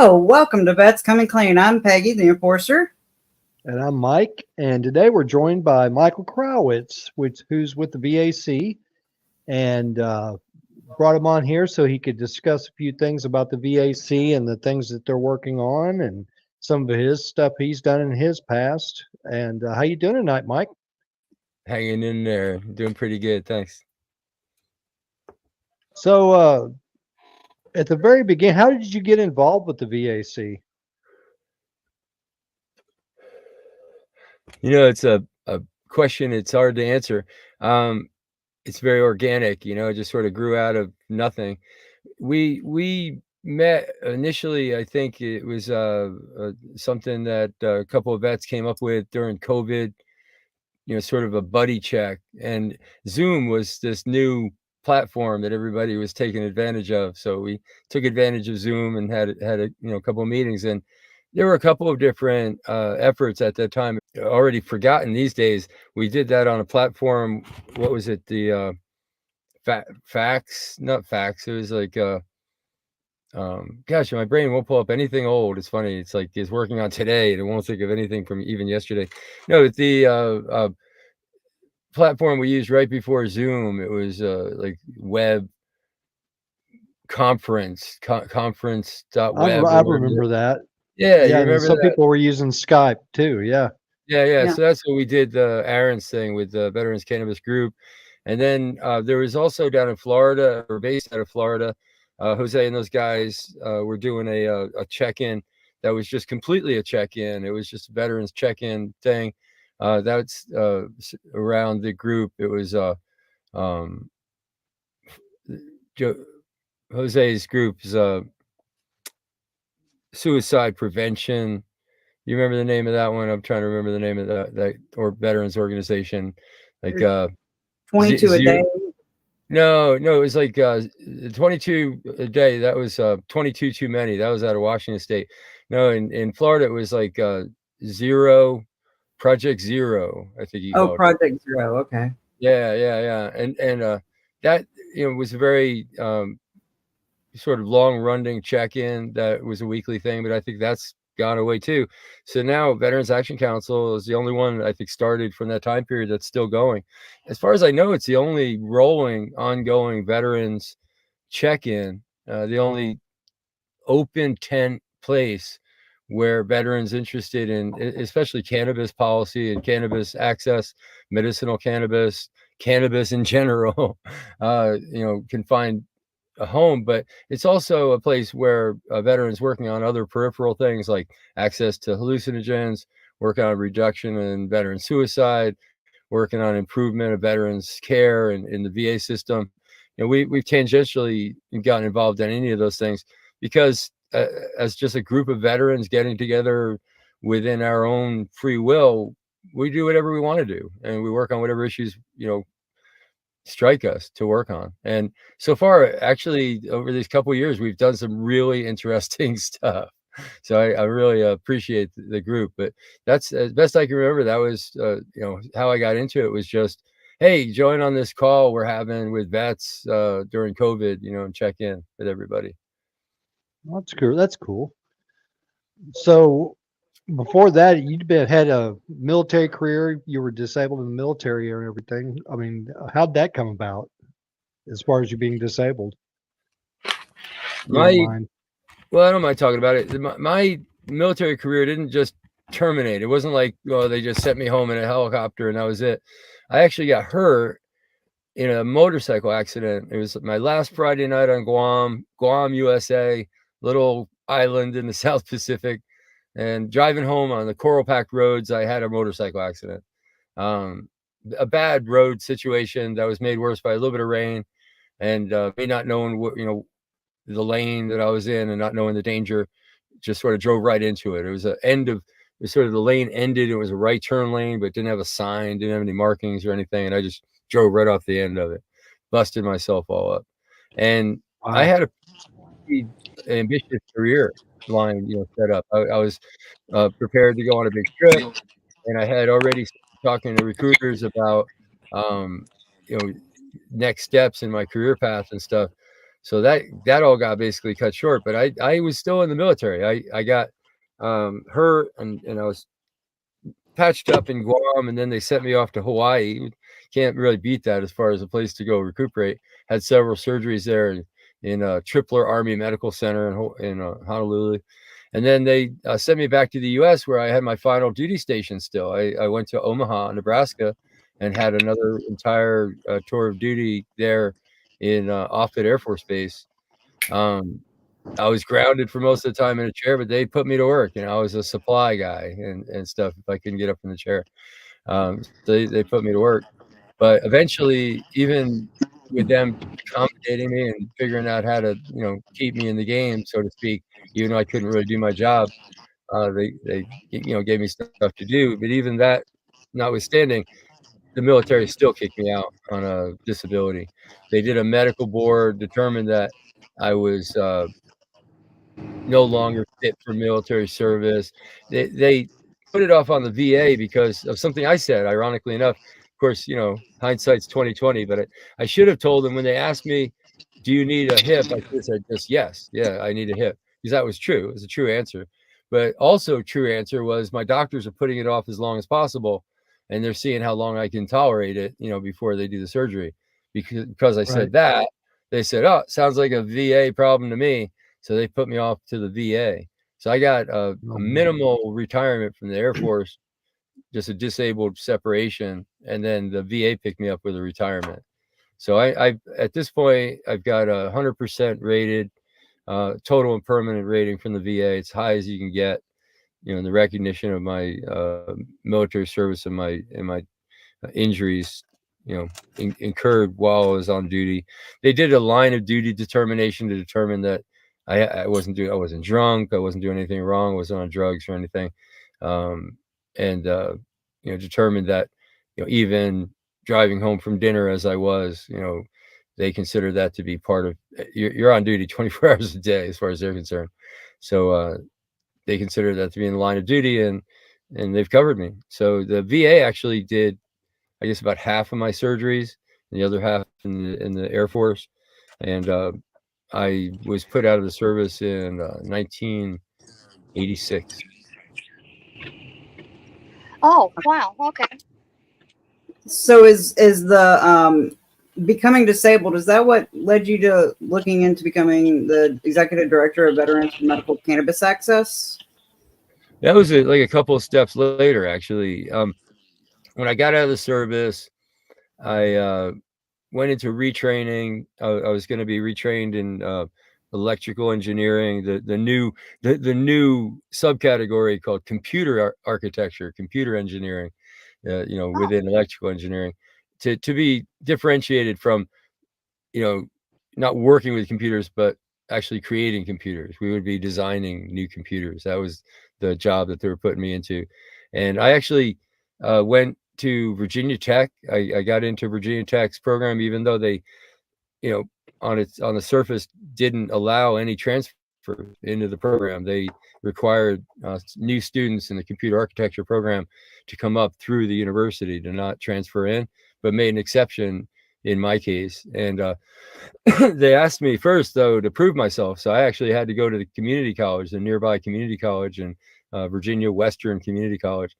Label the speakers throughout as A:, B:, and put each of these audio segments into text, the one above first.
A: Hello, welcome to Vets Coming Clean. I'm Peggy, the enforcer.
B: And I'm Mike, and today we're joined by Michael Krawitz, who's with the VAC, and brought him on here so he could discuss a few things about the VAC and the things that they're working on and some of his stuff he's done in his past. And how you doing tonight, Mike?
C: Hanging in there, doing pretty good, thanks.
B: So at the very beginning, how did you get involved with the VAC?
C: You know, it's a question it's hard to answer. It's very organic, you know, it just sort of grew out of nothing. We met initially, I think it was something that a couple of vets came up with during COVID, you know, sort of a buddy check. And Zoom was this new platform that everybody was taking advantage of. So we took advantage of Zoom and had a couple of meetings, and there were a couple of different efforts at that time, already forgotten these days. We did that on a platform. What was it? The fax, not fax. It was like, gosh, my brain won't pull up anything old. It's funny. It's like it's working on today and it won't think of anything from even yesterday. No, the platform we used right before Zoom, it was like web conference.web.
B: I remember that.
C: Yeah, you remember
B: some
C: that?
B: people were using Skype too. Yeah.
C: So that's what we did, the Aaron's thing with the Veterans Cannabis Group. And then there was also down in Florida, or based out of Florida, Jose and those guys were doing a check-in that was just completely a check-in. It was just a veterans check-in thing. That's around the group. It was Jose's group's suicide prevention. You remember the name of that one? I'm trying to remember the name of that or veterans organization, like
A: 22 a day.
C: No, it was like 22 a day. That was 22 too many. That was out of Washington State. No, in Florida it was like Project Zero, I think.
A: Oh, Project Zero. Okay.
C: Yeah. And that, you know, was a very sort of long running check-in that was a weekly thing, but I think that's gone away too. So now Veterans Action Council is the only one I think started from that time period that's still going. As far as I know, it's the only rolling, ongoing veterans check-in, the only open tent place where veterans interested in especially cannabis policy and cannabis access, medicinal cannabis in general, can find a home. But it's also a place where veterans working on other peripheral things like access to hallucinogens, working on reduction in veteran suicide, working on improvement of veterans care in the VA system. You know, we've tangentially gotten involved in any of those things because as just a group of veterans getting together within our own free will, we do whatever we want to do, and we work on whatever issues, you know, strike us to work on. And so far, actually, over these couple of years, we've done some really interesting stuff. So I really appreciate the group. But that's, as best I can remember, that was how I got into it was just, hey, join on this call we're having with vets during COVID, you know, and check in with everybody.
B: That's cool. That's cool. So before that, you'd had a military career. You were disabled in the military and everything. I mean, how'd that come about as far as you being disabled?
C: Well, I don't mind talking about it. My military career didn't just terminate. It wasn't like, well, they just sent me home in a helicopter and that was it. I actually got hurt in a motorcycle accident. It was my last Friday night on Guam, USA, little island in the South Pacific. And driving home on the coral packed roads, I had a motorcycle accident. A bad road situation that was made worse by a little bit of rain and me not knowing what, you know, the lane that I was in and not knowing the danger, just sort of drove right into it. It was sort of the lane ended. It was a right turn lane, but didn't have a sign, didn't have any markings or anything. And I just drove right off the end of it, busted myself all up. And wow. I had a pretty ambitious career line, you know, set up. I was prepared to go on a big trip, and I had already started talking to recruiters about, next steps in my career path and stuff. So that all got basically cut short. But I was still in the military. I got hurt and I was patched up in Guam, and then they sent me off to Hawaii. Can't really beat that as far as a place to go recuperate. Had several surgeries there in Tripler Army Medical Center in Honolulu. And then they sent me back to the U.S. where I had my final duty station still. I went to Omaha, Nebraska, and had another entire tour of duty there in Offutt Air Force Base. I was grounded for most of the time in a chair, but they put me to work. I was a supply guy and stuff if I couldn't get up from the chair. So they put me to work. But eventually, even with them accommodating me and figuring out how to, keep me in the game, so to speak, even though I couldn't really do my job, they gave me stuff to do. But even that notwithstanding, the military still kicked me out on a disability. They did a medical board, determined that I was no longer fit for military service. They put it off on the VA because of something I said, ironically enough. Of course, hindsight's 2020, but I should have told them when they asked me, do you need a hip? I said just yes. Yeah, I need a hip, because that was true. It was a true answer. But also true answer was my doctors are putting it off as long as possible, and they're seeing how long I can tolerate it, before they do the surgery. Because I said that, they said, oh, sounds like a VA problem to me. So they put me off to the VA. So I got a minimal retirement from the Air Force, just a disabled separation, and then the VA picked me up with a retirement. So I at this point, I've got 100% rated, total and permanent rating from the VA. It's high as you can get, in the recognition of my military service and my injuries, incurred while I was on duty. They did a line of duty determination to determine that I wasn't drunk, I wasn't doing anything wrong, I wasn't on drugs or anything, and determined that even driving home from dinner as I was, they consider that to be part of you're on duty 24 hours a day as far as they're concerned. So they consider that to be in the line of duty, and they've covered me. So the VA actually did, I guess, about half of my surgeries, and the other half in the Air Force. And I was put out of the service in 1986.
D: Oh, wow. Okay.
A: So is the becoming disabled, is that what led you to looking into becoming the executive director of Veterans for Medical Cannabis Access?
C: That was like a couple of steps later, actually. When I got out of the service, I went into retraining. I was going to be retrained in electrical engineering, the new subcategory called computer architecture, computer engineering, within electrical engineering, to be differentiated from, not working with computers, but actually creating computers. We would be designing new computers. That was the job that they were putting me into. And I actually went to Virginia Tech. I got into Virginia Tech's program, even though they, on the surface didn't allow any transfer into the program. They required new students in the computer architecture program to come up through the university, to not transfer in, but made an exception in my case. And they asked me first, though, to prove myself. So I actually had to go to the community college, the nearby community college, and Virginia Western Community College,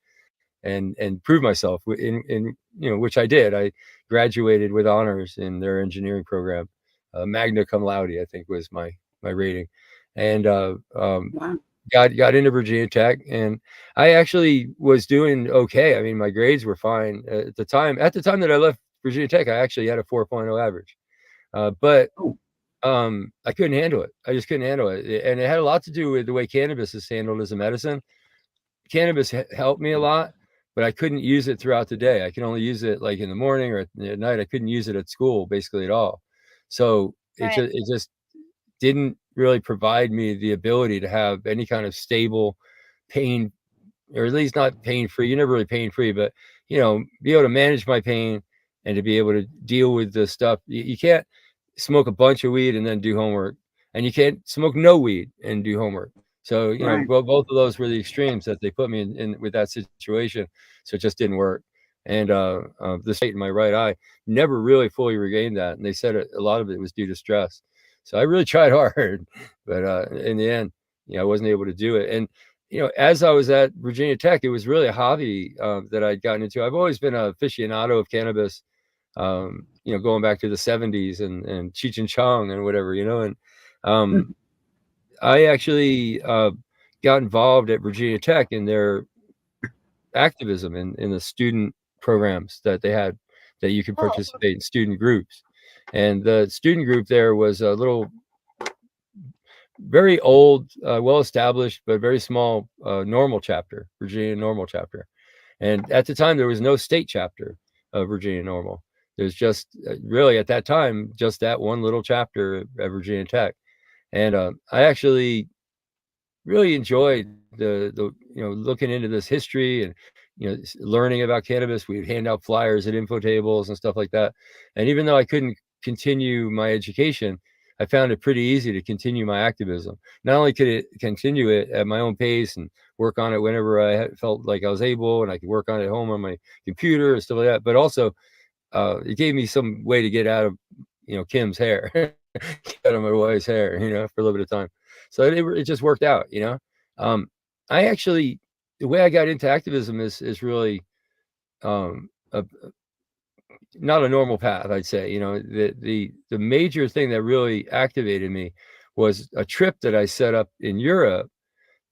C: and prove myself in which I did. I graduated with honors in their engineering program. Magna cum laude, I think, was my rating. And
A: Wow.
C: got into Virginia Tech, and I actually was doing okay. I mean, my grades were fine at the time. At the time that I left Virginia Tech, I actually had a 4.0 average, but I couldn't handle it. I just couldn't handle it, and it had a lot to do with the way cannabis is handled as a medicine. Cannabis helped me a lot, but I couldn't use it throughout the day. I could only use it like in the morning or at night. I couldn't use it at school basically at all. So it just didn't really provide me the ability to have any kind of stable pain, or at least not pain-free. You're never really pain-free, but be able to manage my pain and to be able to deal with the stuff. You can't smoke a bunch of weed and then do homework, and you can't smoke no weed and do homework. So, both of those were the extremes that they put me in with that situation. So it just didn't work. And the state in my right eye never really fully regained that. And they said a lot of it was due to stress. So I really tried hard, but in the end, I wasn't able to do it. And as I was at Virginia Tech, it was really a hobby that I'd gotten into. I've always been an aficionado of cannabis, going back to the 70s and Cheech and Chong and whatever, and I actually got involved at Virginia Tech in their activism in the student programs that they had, that you could participate in student groups. And the student group there was a little, very old, well-established, but very small normal chapter, Virginia Normal chapter. And at the time, there was no state chapter of Virginia Normal. There's just really at that time, just that one little chapter at Virginia Tech. And I actually really enjoyed the looking into this history and learning about cannabis. We'd hand out flyers at info tables and stuff like that. And even though I couldn't continue my education, I found it pretty easy to continue my activism. Not only could it continue it at my own pace and work on it whenever I felt like I was able, and I could work on it at home on my computer and stuff like that, but also it gave me some way to get out of Kim's hair, get out of my wife's hair, for a little bit of time. So it just worked out, I actually, the way I got into activism is really not a normal path, I'd say. The major thing that really activated me was a trip that I set up in Europe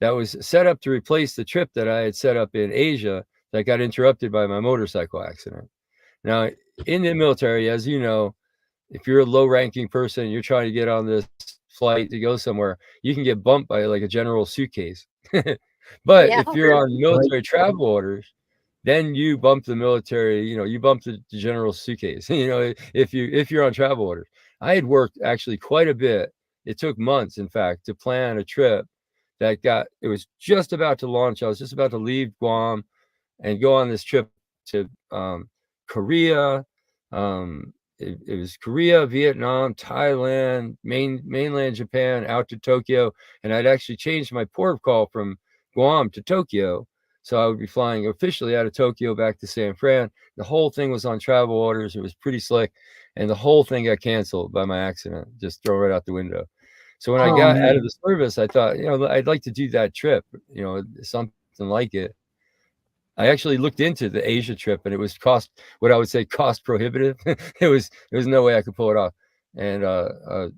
C: that was set up to replace the trip that I had set up in Asia that got interrupted by my motorcycle accident. Now, in the military, as you know, if you're a low-ranking person, you're trying to get on this flight to go somewhere, you can get bumped by like a general suitcase. But if you're on military travel orders, then you bump the military, you bump the general suitcase, if you're on travel orders. I had worked actually quite a bit. It took months, in fact, to plan a trip it was just about to launch. I was just about to leave Guam and go on this trip to Korea. It was Korea, Vietnam, Thailand, mainland Japan, out to Tokyo. And I'd actually changed my port of call from Guam to Tokyo. So I would be flying officially out of Tokyo back to San Fran. The whole thing was on travel orders. It was pretty slick. And the whole thing got canceled by my accident. Just throw it out the window. So when I got out of the service, I thought, I'd like to do that trip, something like it. I actually looked into the Asia trip, and it was cost prohibitive. It was no way I could pull it off, and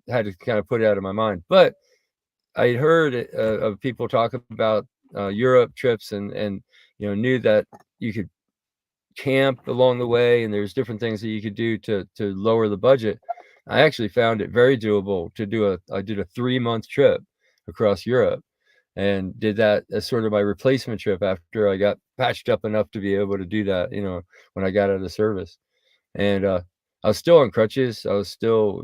C: had to kind of put it out of my mind. But I heard of people talking about Europe trips, and knew that you could camp along the way, and there's different things that you could do to lower the budget. I actually found it very doable to do I did a 3-month trip across Europe, and did that as sort of my replacement trip after I got patched up enough to be able to do that, when I got out of the service. And I was still on crutches. I was still,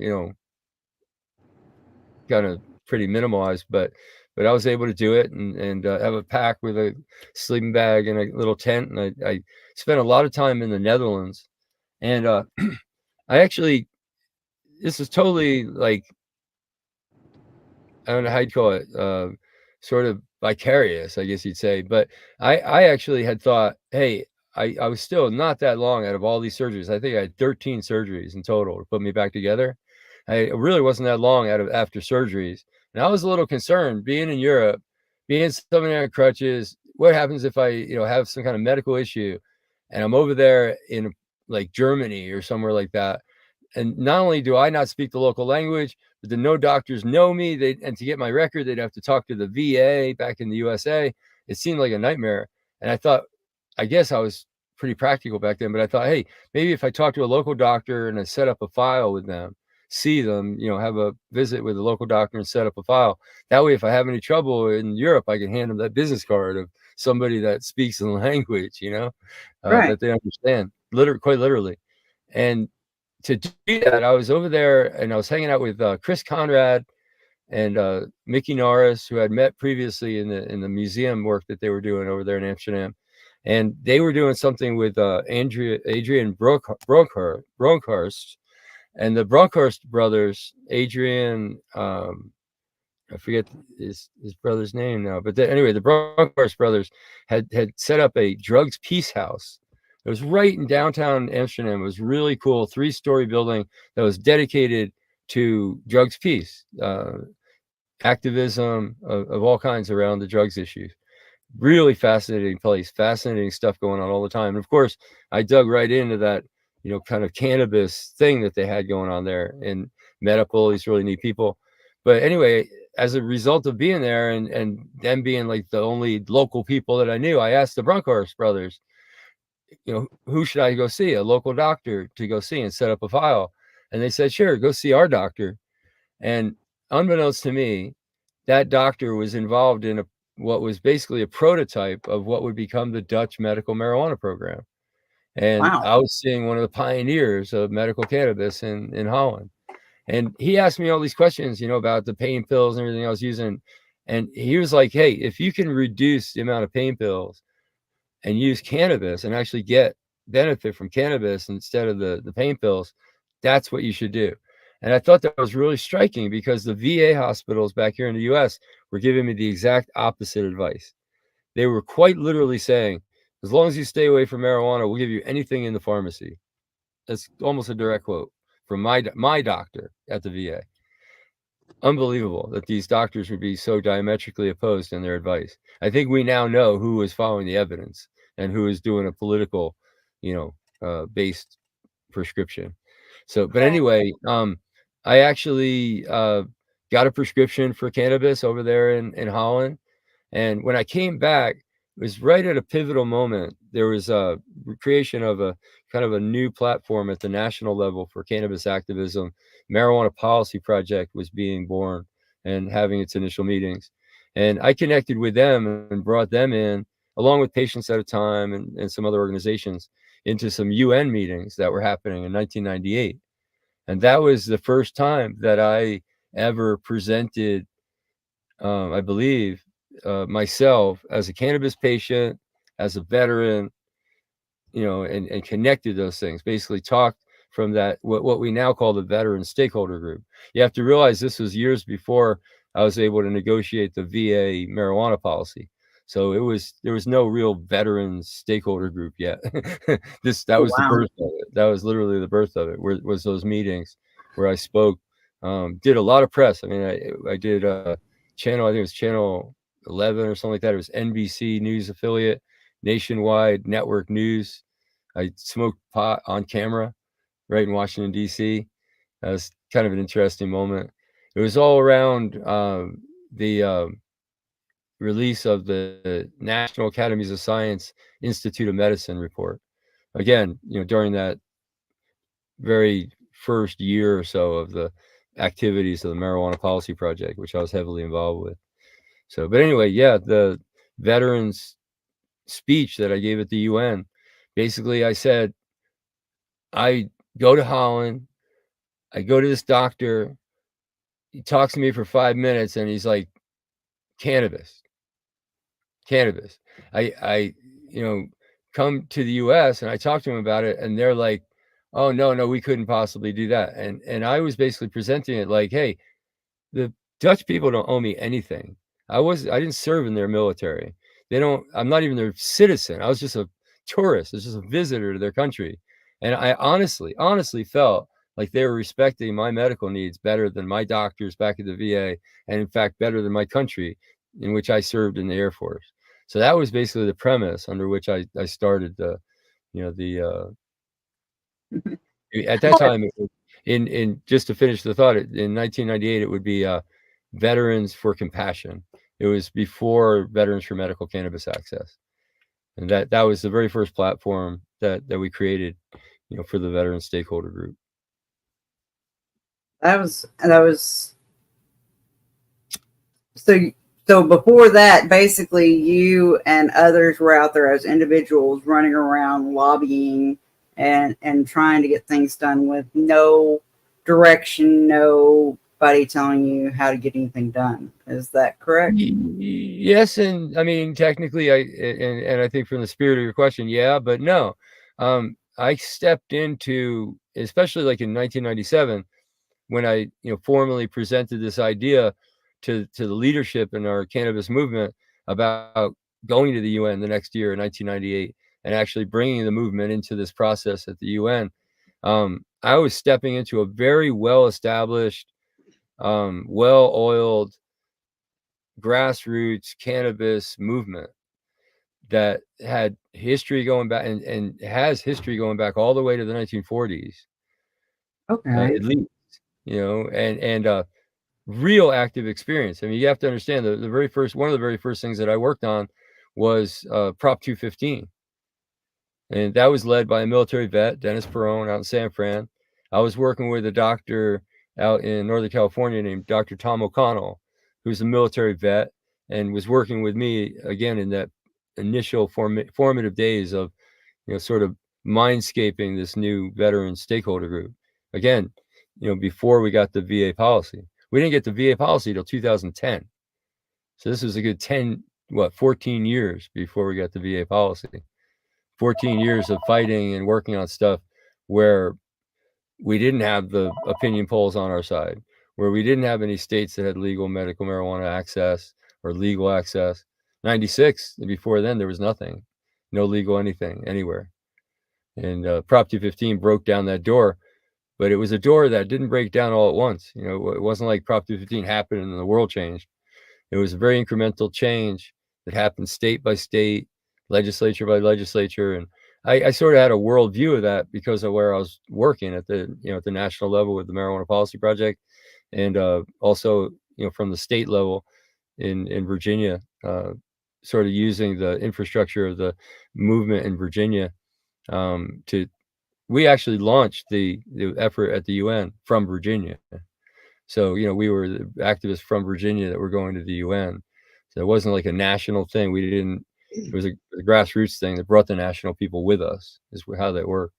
C: kind of pretty minimalized, but I was able to do it and have a pack with a sleeping bag and a little tent. And I spent a lot of time in the Netherlands. And I actually, this is totally like, I don't know how you'd call it, sort of vicarious, I guess you'd say. But I actually had thought, hey, I was still not that long out of all these surgeries. I think I had 13 surgeries in total to put me back together. I really wasn't that long after surgeries. And I was a little concerned being in Europe, being someone on crutches. What happens if I, have some kind of medical issue and I'm over there in like Germany or somewhere like that? And not only do I not speak the local language, but no doctors know me. And to get my record, they'd have to talk to the VA back in the USA. It seemed like a nightmare. And I thought, I guess I was pretty practical back then, but I thought, hey, maybe if I talk to a local doctor and I set up a file with them, see them, have a visit with a local doctor and set up a file. That way, if I have any trouble in Europe, I can hand them that business card of somebody that speaks the language, that they understand, quite literally. And to do that, I was over there and I was hanging out with Chris Conrad and Mickey Norris, who I'd met previously in the museum work that they were doing over there in Amsterdam. And they were doing something with Adrian Bronkhorst, and the Bronkhorst brothers, Adrian, I forget his brother's name now, but anyway, the Bronkhorst brothers had set up a drugs peace house. It was right in downtown Amsterdam. It was really cool, 3-story building that was dedicated to drugs peace, activism of all kinds around the drugs issues. Really fascinating place, fascinating stuff going on all the time. And of course, I dug right into that, kind of cannabis thing that they had going on there, and medical, these really neat people. But anyway, as a result of being there and them being like the only local people that I knew, I asked the Brunkhorst brothers, who should I go see? A local doctor to go see and set up a file. And they said, sure, go see our doctor. And unbeknownst to me, that doctor was involved in what was basically a prototype of what would become the Dutch medical marijuana program. And
A: Wow.
C: I was seeing one of the pioneers of medical cannabis in Holland. And he asked me all these questions, about the pain pills and everything I was using. And he was like, hey, if you can reduce the amount of pain pills and use cannabis and actually get benefit from cannabis instead of the pain pills, that's what you should do. And I thought that was really striking, because the VA hospitals back here in the US were giving me the exact opposite advice. They were quite literally saying, as long as you stay away from marijuana, we'll give you anything in the pharmacy. That's almost a direct quote from my doctor at the VA. Unbelievable that these doctors would be so diametrically opposed in their advice. I think we now know who is following the evidence and who is doing a political, based prescription. So, but anyway, I actually got a prescription for cannabis over there in Holland. And when I came back, it was right at a pivotal moment. There was a creation of a kind of a new platform at the national level for cannabis activism. Marijuana Policy Project was being born and having its initial meetings. And I connected with them and brought them in, along with Patients at a Time and some other organizations, into some UN meetings that were happening in 1998. And that was the first time that I ever presented, I believe, myself as a cannabis patient, as a veteran, and connected those things, basically talked from that, what we now call the veteran stakeholder group. You have to realize this was years before I was able to negotiate the VA marijuana policy. So there was no real veteran stakeholder group yet. That was the birth of it. That was literally the birth of it, was those meetings where I spoke, did a lot of press. I mean, I did a channel, I think it was channel 11 or something like that. It was NBC News affiliate, nationwide network news. I smoked pot on camera right in Washington, D.C. That was kind of an interesting moment. It was all around the release of the National Academies of Science Institute of Medicine report. Again, during that very first year or so of the activities of the Marijuana Policy Project, which I was heavily involved with. So, but anyway, yeah, the veterans speech that I gave at the UN, basically I said, I go to Holland, I go to this doctor, he talks to me for 5 minutes and he's like, cannabis. I come to the US and I talk to him about it, and they're like, oh, no, we couldn't possibly do that. And I was basically presenting it like, hey, the Dutch people don't owe me anything. I didn't serve in their military. I'm not even their citizen. I was just a tourist. I was just a visitor to their country. And I honestly felt like they were respecting my medical needs better than my doctors back at the VA, and in fact, better than my country, in which I served in the Air Force. So that was basically the premise under which I started at that time, in just to finish the thought, in 1998, it would be Veterans for Compassion. It was before Veterans for Medical Cannabis Access. And that was the very first platform that we created, for the veteran stakeholder group.
A: That was so before that, basically you and others were out there as individuals running around lobbying and trying to get things done with no direction, nobody telling you how to get anything done. Is that correct?
C: Yes, and I mean, technically, I think from the spirit of your question, yeah, but no. I stepped into, especially like in 1997, when I formally presented this idea to the leadership in our cannabis movement about going to the UN the next year in 1998 and actually bringing the movement into this process at the UN. I was stepping into a very well-established, well-oiled grassroots cannabis movement that had history going back and has history going back all the way to the 1940s,
A: Okay.
C: at least, and real active experience. I mean, you have to understand one of the very first things that I worked on was Prop 215. And that was led by a military vet, Dennis Perrone, out in San Fran. I was working with a doctor out in Northern California named Dr. Tom O'Connell, who's a military vet and was working with me again in that initial formative days of, sort of mindscaping this new veteran stakeholder group. Again, before we got the VA policy. We didn't get the VA policy till 2010. So this was a good 14 years before we got the VA policy. 14 years of fighting and working on stuff where we didn't have the opinion polls on our side, where we didn't have any states that had legal medical marijuana access or legal access. 96, and before then, there was nothing, no legal anything anywhere. And Prop 215 broke down that door, but it was a door that didn't break down all at once. It wasn't like Prop 215 happened and the world changed. It was a very incremental change that happened state by state, legislature by legislature, and I sort of had a world view of that because of where I was working at the national level with the Marijuana Policy Project, and also from the state level in Virginia, sort of using the infrastructure of the movement in Virginia we actually launched the effort at the UN from Virginia. So we were the activists from Virginia that were going to the UN. So it wasn't like a national thing. It was a grassroots thing that brought the national people with us, is how that worked.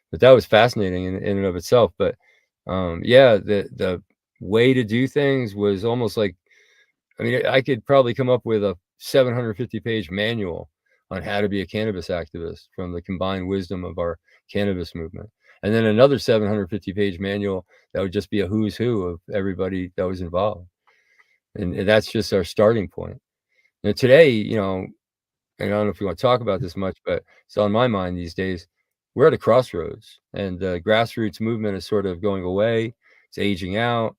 C: But that was fascinating in and of itself. But the way to do things was almost like, I could probably come up with a 750-page manual on how to be a cannabis activist from the combined wisdom of our cannabis movement. And then another 750-page manual that would just be a who's who of everybody that was involved. And that's just our starting point. Now today, and I don't know if you want to talk about this much, but it's on my mind these days. We're at a crossroads, and the grassroots movement is sort of going away. It's aging out.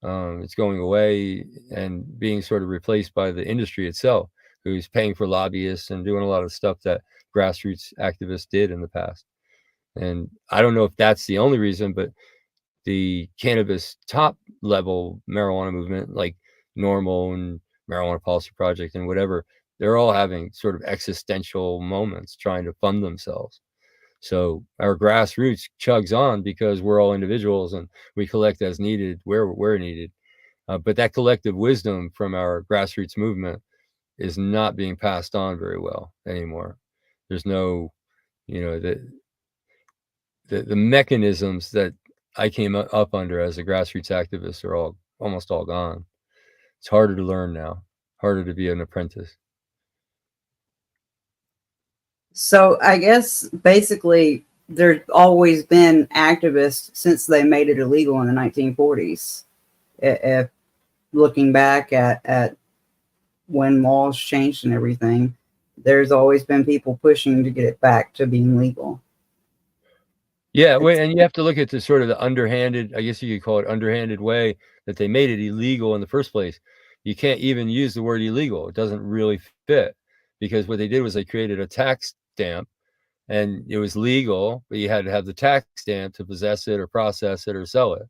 C: It's going away and being sort of replaced by the industry itself, who's paying for lobbyists and doing a lot of stuff that grassroots activists did in the past. And I don't know if that's the only reason, but the cannabis top level marijuana movement, like NORML and Marijuana Policy Project and whatever, they're all having sort of existential moments trying to fund themselves. So our grassroots chugs on because we're all individuals and we collect as needed where needed. But that collective wisdom from our grassroots movement is not being passed on very well anymore. There's no, the mechanisms that I came up under as a grassroots activist are almost all gone. It's harder to learn now, harder to be an apprentice.
A: So I guess basically there's always been activists since they made it illegal in the 1940s. If looking back at when laws changed and everything, there's always been people pushing to get it back to being legal.
C: Yeah, and you have to look at the sort of the underhanded, I guess you could call it underhanded way that they made it illegal in the first place. You can't even use the word illegal. It doesn't really fit, because what they did was they created a tax stamp, and it was legal, but you had to have the tax stamp to possess it or process it or sell it.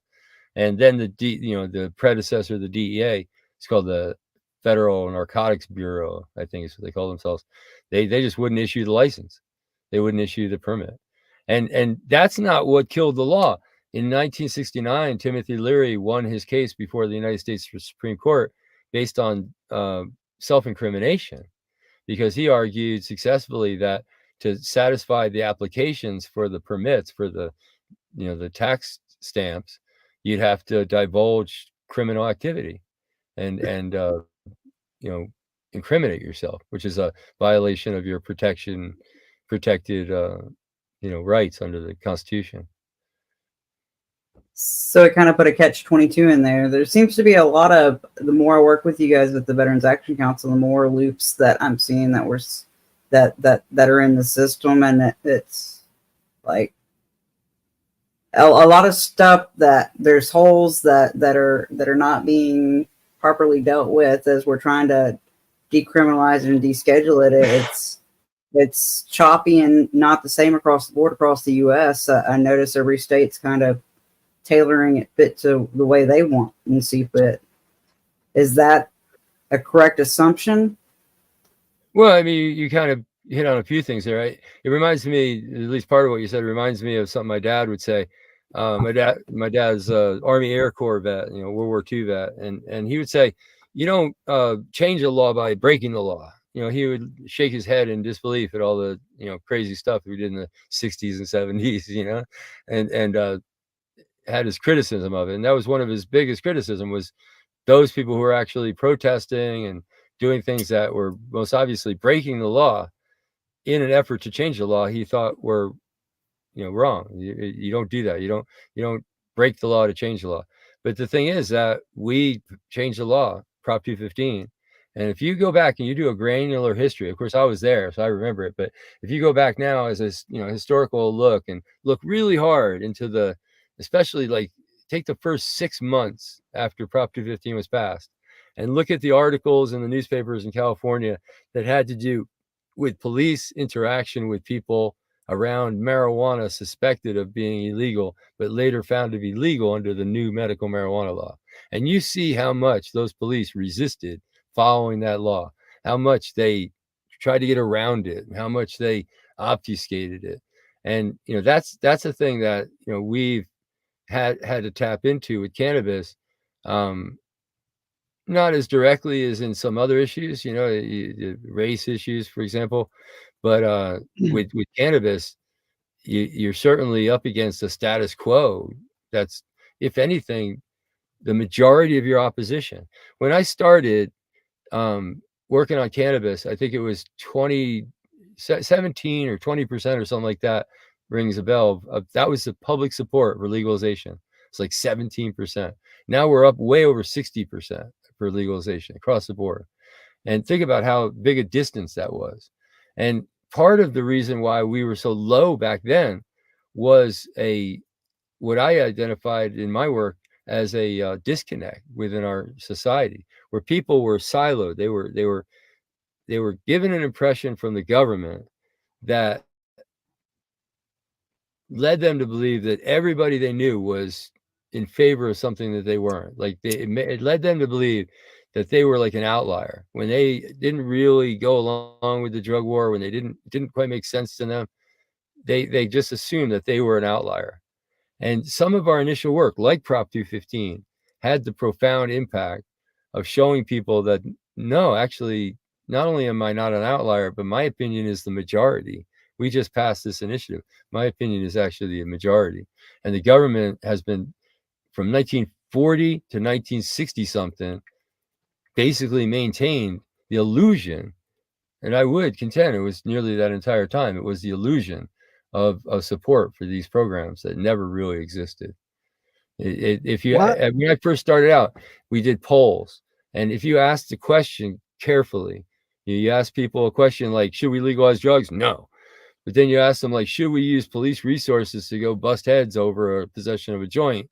C: And then the predecessor of the DEA, it's called the Federal Narcotics Bureau, I think is what they call themselves. They just wouldn't issue the license. They wouldn't issue the permit. And that's not what killed the law. In 1969, Timothy Leary won his case before the United States Supreme Court based on self-incrimination, because he argued successfully that to satisfy the applications for the permits for the tax stamps, you'd have to divulge criminal activity and incriminate yourself, which is a violation of your protected rights under the Constitution.
A: So it kind of put a catch-22 in there. There seems to be a lot of, the more I work with you guys with the Veterans Action Council, the more loops that I'm seeing that that are in the system, and it's like a lot of stuff that there's holes that are not being properly dealt with as we're trying to decriminalize and deschedule it. It's choppy and not the same across the board across the U.S. I notice every state's kind of tailoring it fit to the way they want and see fit. Is that a correct assumption?
C: Well, I mean, you kind of hit on a few things there, right? It reminds me, at least part of what you said, reminds me of something my dad would say. My dad's Army Air Corps vet, World War II vet, and he would say, you don't change a law by breaking the law. He would shake his head in disbelief at all the crazy stuff we did in the 60s and 70s, and had his criticism of it. And that was one of his biggest criticism, was those people who were actually protesting and doing things that were most obviously breaking the law in an effort to change the law, he thought were wrong. You don't do that. You don't break the law to change the law. But the thing is that we changed the law, Prop 215. And if you go back and you do a granular history, of course I was there, so I remember it. But if you go back now as a historical look and look really hard into especially like take the first 6 months after Prop 215 was passed, and look at the articles in the newspapers in California that had to do with police interaction with people around marijuana suspected of being illegal, but later found to be legal under the new medical marijuana law. And you see how much those police resisted following that law, how much they tried to get around it, how much they obfuscated it. And that's a thing that we've had to tap into with cannabis, not as directly as in some other issues, race issues, for example, but with cannabis, you're certainly up against a status quo that's, if anything, the majority of your opposition. When I started working on cannabis, I think it was 17 or 20% or something like that, rings a bell. That was the public support for legalization. It's like 17%. Now we're up way over 60% for legalization across the board. And think about how big a distance that was. And part of the reason why we were so low back then was what I identified in my work as a disconnect within our society, where people were siloed. They were given an impression from the government that led them to believe that everybody they knew was in favor of something that they weren't. Like it led them to believe that they were like an outlier when they didn't really go along with the drug war, when they didn't quite make sense to them. They just assumed that they were an outlier. And some of our initial work, like Prop 215, had the profound impact of showing people that no, actually, not only am I not an outlier, but my opinion is the majority. We just passed this initiative. My opinion is actually the majority. And the government has been, from 1940 to 1960 something, basically maintained the illusion, and I would contend it was nearly that entire time, it was the illusion of support for these programs that never really existed. When I first started out, we did polls, and if you asked the question carefully, you ask people a question like, should we legalize drugs? No. But then you ask them, like, should we use police resources to go bust heads over a possession of a joint,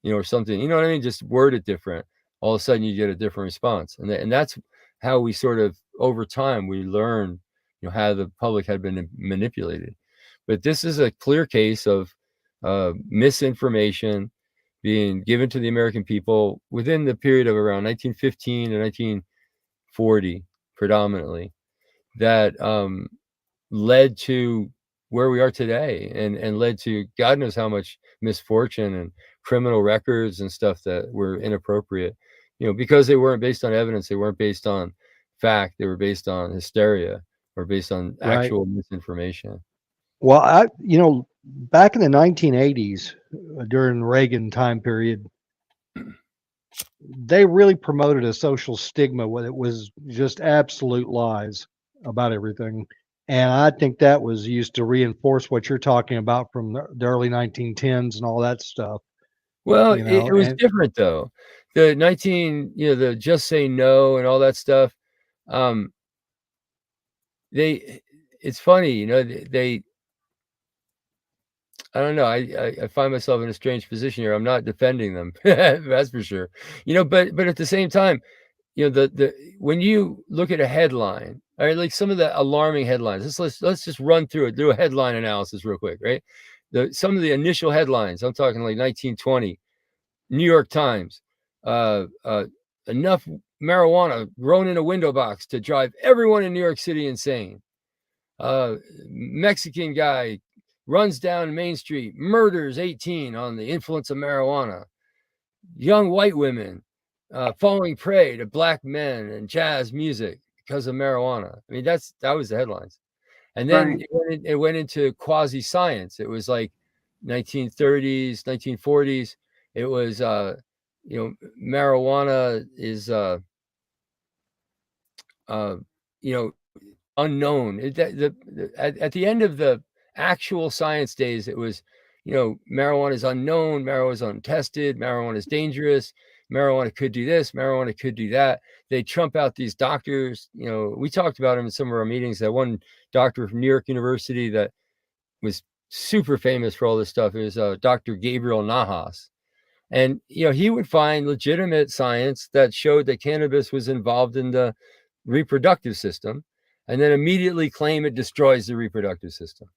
C: or something, you know what I mean? Just word it different. All of a sudden you get a different response. And that's how we sort of, over time, we learned, how the public had been manipulated. But this is a clear case of misinformation being given to the American people within the period of around 1915 to 1940, predominantly, that led to where we are today, and led to God knows how much misfortune and criminal records and stuff that were inappropriate, because they weren't based on evidence, they weren't based on fact, they were based on hysteria or based on actual misinformation.
B: Well, back in the 1980s, during the Reagan time period, they really promoted a social stigma where it was just absolute lies about everything. And I think that was used to reinforce what you're talking about from the early 1910s and all that stuff.
C: Well, it was different though. The just say no and all that stuff. It's funny, I don't know. I find myself in a strange position here. I'm not defending them, that's for sure. But at the same time, the when you look at a headline, all right, like some of the alarming headlines. Let's just run through it. Do a headline analysis real quick, right? Some of the initial headlines. I'm talking like 1920, New York Times. Enough marijuana grown in a window box to drive everyone in New York City insane. Mexican guy runs down Main Street, murders 18 on the influence of marijuana. Young white women falling prey to black men and jazz music because of marijuana. I mean, that was the headlines. And then it went into quasi science. It was like 1930s, 1940s. It was marijuana is unknown. At the end of the actual science days, it was, marijuana is unknown, marijuana is untested, marijuana is dangerous, marijuana could do this, marijuana could do that. They trump out these doctors. We talked about them in some of our meetings. That one doctor from New York University that was super famous for all this stuff is Dr. Gabriel Nahas. And, he would find legitimate science that showed that cannabis was involved in the reproductive system, and then immediately claim it destroys the reproductive system.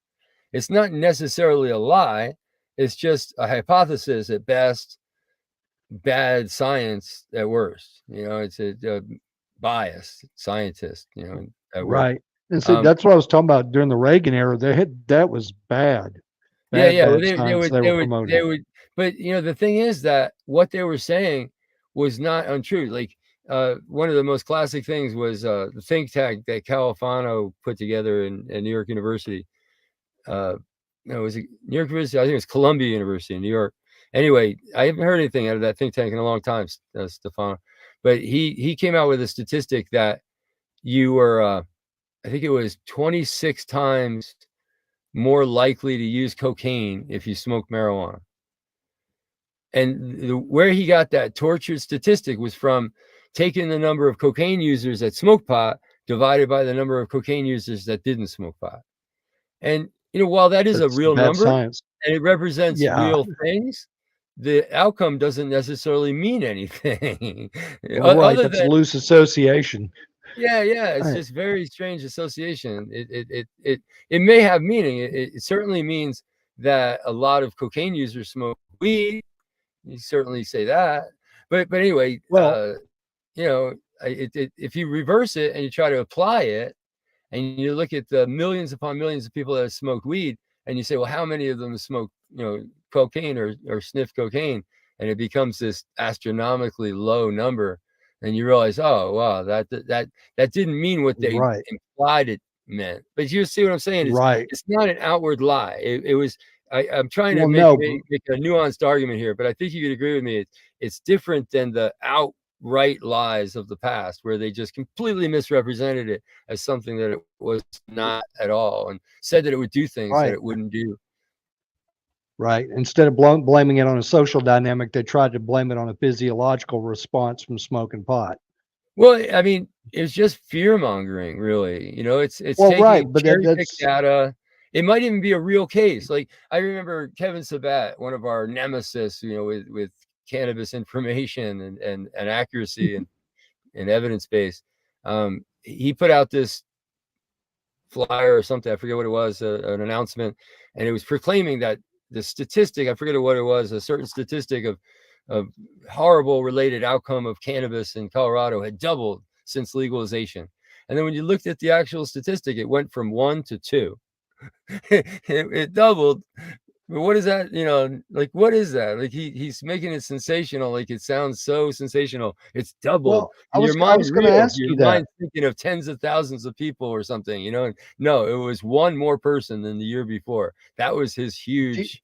C: It's not necessarily a lie. It's just a hypothesis at best, bad science at worst. It's a biased scientist, at work.
B: Right. And so that's what I was talking about during the Reagan era. That was bad.
C: Bad
B: science they were promoting.
C: But the thing is that what they were saying was not untrue. Like one of the most classic things was the think tank that Califano put together in New York University. Was it New York University? I think it was Columbia University in New York. Anyway, I haven't heard anything out of that think tank in a long time, Stefano. But he came out with a statistic that you were, I think it was 26 times more likely to use cocaine if you smoke marijuana. And where he got that tortured statistic was from taking the number of cocaine users that smoke pot divided by the number of cocaine users that didn't smoke pot. And, while that is a real number
B: science,
C: and it represents real things, the outcome doesn't necessarily mean anything.
B: Right, that's a loose association.
C: Yeah, it's just very strange association. It may have meaning. It certainly means that a lot of cocaine users smoke weed. You certainly say that, but anyway,
B: well,
C: if you reverse it and you try to apply it, and you look at the millions upon millions of people that have smoked weed, and you say, well, how many of them smoke, cocaine or sniff cocaine, and it becomes this astronomically low number, and you realize, oh wow, that didn't mean what they implied it meant. But you see what I'm saying? It's not an outward lie. It was. I'm trying to make a nuanced argument here, but I think you could agree with me. It's different than the outright lies of the past, where they just completely misrepresented it as something that it was not at all, and said that it would do things that it wouldn't do.
B: Right. Instead of blaming it on a social dynamic, they tried to blame it on a physiological response from smoking pot.
C: Well, I mean, it's just fear mongering, really. It's taking cherry-pick data. It might even be a real case. Like I remember Kevin Sabat, one of our nemesis, with cannabis information and accuracy and evidence base. He put out this flyer or something. I forget what it was, an announcement, and it was proclaiming that the statistic, I forget what it was, a certain statistic of horrible related outcome of cannabis in Colorado had doubled since legalization. And then when you looked at the actual statistic, it went from 1 to 2. it doubled. But what is that? What is that? Like he's making it sensational. Like it sounds so sensational. It's doubled.
B: Well, I was going to ask you that.
C: Mind's thinking of tens of thousands of people or something, No, it was one more person than the year before. That was his huge.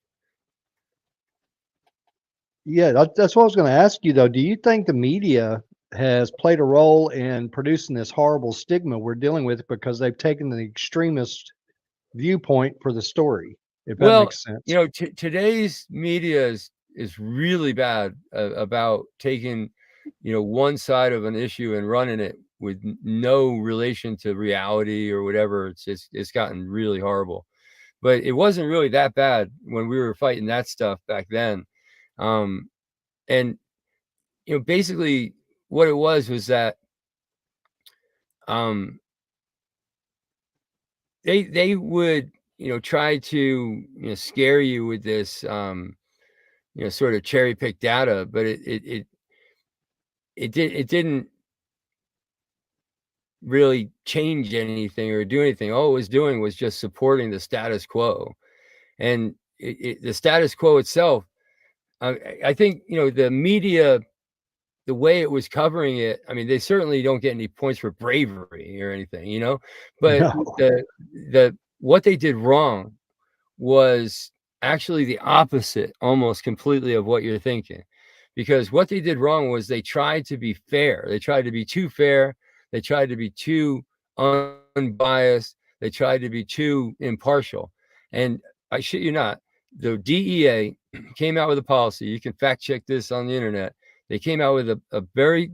B: Yeah, that's what I was going to ask you, though. Do you think the media has played a role in producing this horrible stigma we're dealing with because they've taken the extremist viewpoint for the story? If that makes sense.
C: Today's media is really bad about taking, one side of an issue and running it with no relation to reality or whatever. It's gotten really horrible. but it wasn't really that bad when we were fighting that stuff back then. And basically what it was that they would try to scare you with this sort of cherry picked data, but it didn't really change anything or do anything. All it was doing was just supporting the status quo, and the status quo itself. I think the media, the way it was covering it, I mean, they certainly don't get any points for bravery or anything, but
B: No.
C: what they did wrong was actually the opposite, almost completely, of what you're thinking. Because what they did wrong was they tried to be fair. They tried to be too fair. They tried to be too unbiased. They tried to be too impartial. And I shit you not, the DEA came out with a policy. You can fact check this on the internet. They came out with a very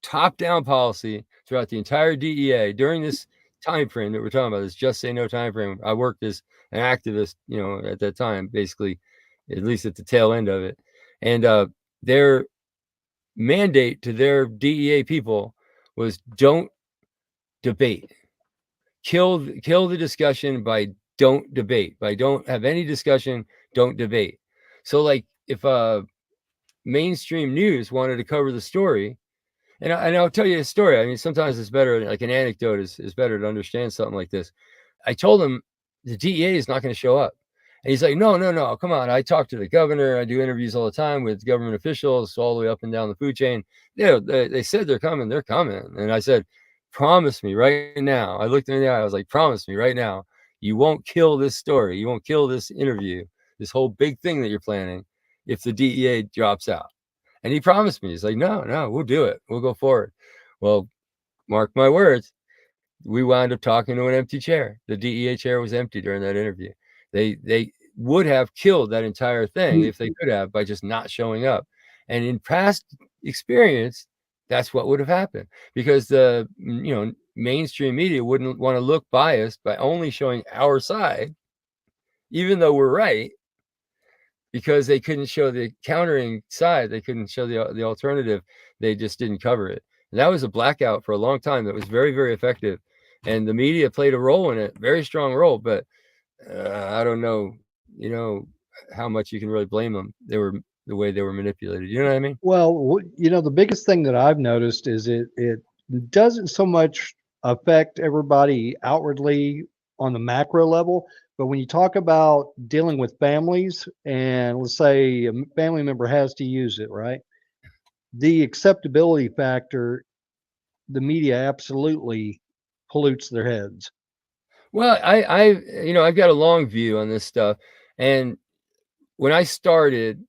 C: top-down policy throughout the entire DEA during this time frame that we're talking about, this just say no time frame. I worked as an activist, at that time, basically, at least at the tail end of it. And their mandate to their DEA people was don't debate. Kill the discussion by don't debate. By don't have any discussion, don't debate. So like if mainstream news wanted to cover the story, and I'll tell you a story. I mean, sometimes it's better, like an anecdote is better to understand something like this. I told him the DEA is not going to show up. And he's like, no, come on. I talk to the governor. I do interviews all the time with government officials all the way up and down the food chain. They said they're coming. They're coming. And I said, promise me right now. I looked in the eye. I was like, promise me right now. You won't kill this story. You won't kill this interview, this whole big thing that you're planning, if the DEA drops out. And he promised me. He's like, no, we'll do it. We'll go forward. Well, mark my words. We wound up talking to an empty chair. The DEA chair was empty during that interview. They would have killed that entire thing if they could have, by just not showing up. And in past experience, that's what would have happened, because the mainstream media wouldn't want to look biased by only showing our side, even though we're right, because they couldn't show the countering side. They couldn't show the alternative. They just didn't cover it. And that was a blackout for a long time. That was very, very effective. And the media played a role in it, very strong role. But I don't know, how much you can really blame them. They were the way they were manipulated. You know what I mean?
B: Well, the biggest thing that I've noticed is it doesn't so much affect everybody outwardly on the macro level, but when you talk about dealing with families, and let's say a family member has to use it, right? The acceptability factor, the media absolutely pollutes their heads.
C: Well, I've got a long view on this stuff. And when I started,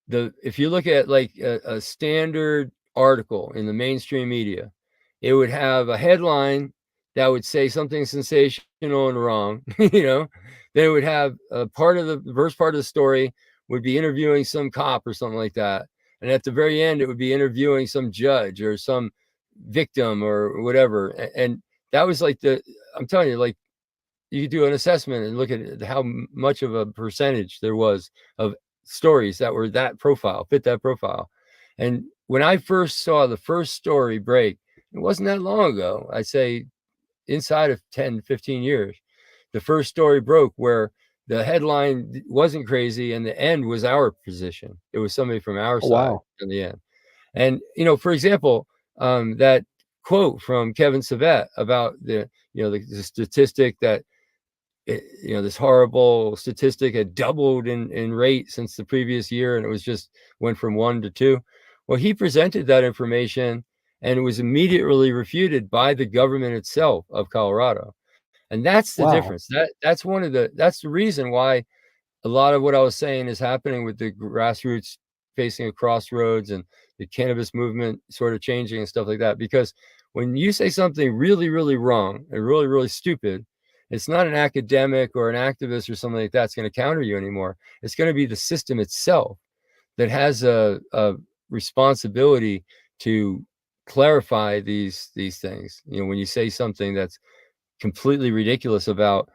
C: if you look at like a standard article in the mainstream media, it would have a headline that would say something sensational and wrong, then it would have a part of the first part of the story would be interviewing some cop or something like that. And at the very end, it would be interviewing some judge or some victim or whatever. And that was like I'm telling you, like, you could do an assessment and look at how much of a percentage there was of stories that were that profile, fit that profile. And when I first saw the first story break, it wasn't that long ago. I'd say inside of 10, 15 years, the first story broke where the headline wasn't crazy and the end was our position. It was somebody from our side in the end. And, for example, that quote from Kevin Savet about the statistic that, this horrible statistic had doubled in rate since the previous year, and it was just went from 1 to 2. Well, he presented that information, and it was immediately refuted by the government itself of Colorado. And that's the difference. That's the reason why a lot of what I was saying is happening with the grassroots facing a crossroads and the cannabis movement sort of changing and stuff like that. Because when you say something really, really wrong and really, really stupid, it's not an academic or an activist or something like that's going to counter you anymore. It's going to be the system itself that has a responsibility to clarify these things. When you say something that's completely ridiculous about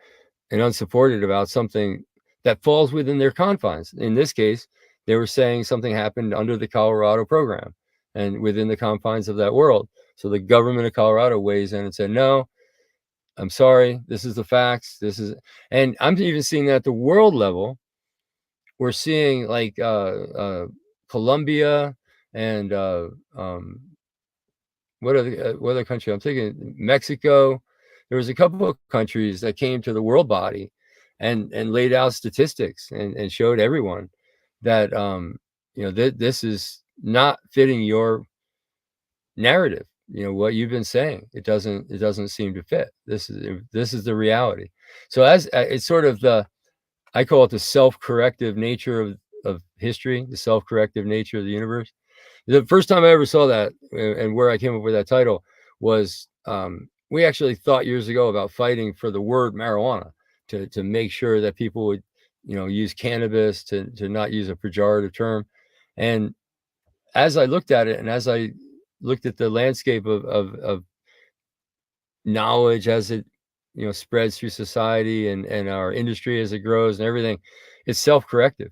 C: and unsupported about something that falls within their confines. In this case, they were saying something happened under the Colorado program and within the confines of that world. So the government of Colorado weighs in and said, no, I'm sorry, this is the facts. This is, and I'm even seeing that at the world level. We're seeing like Colombia and what other country? I'm thinking Mexico. There was a couple of countries that came to the world body and laid out statistics and showed everyone that this is not fitting your narrative. What you've been saying, it doesn't seem to fit. This is the reality. So as it's sort of I call it the self-corrective nature of history, the self-corrective nature of the universe. The first time I ever saw that, and where I came up with that title, was we actually thought years ago about fighting for the word marijuana to make sure that people would use cannabis, to not use a pejorative term. And as I looked at it, and as I looked at the landscape of knowledge as it spreads through society and our industry as it grows and everything, it's self-corrective.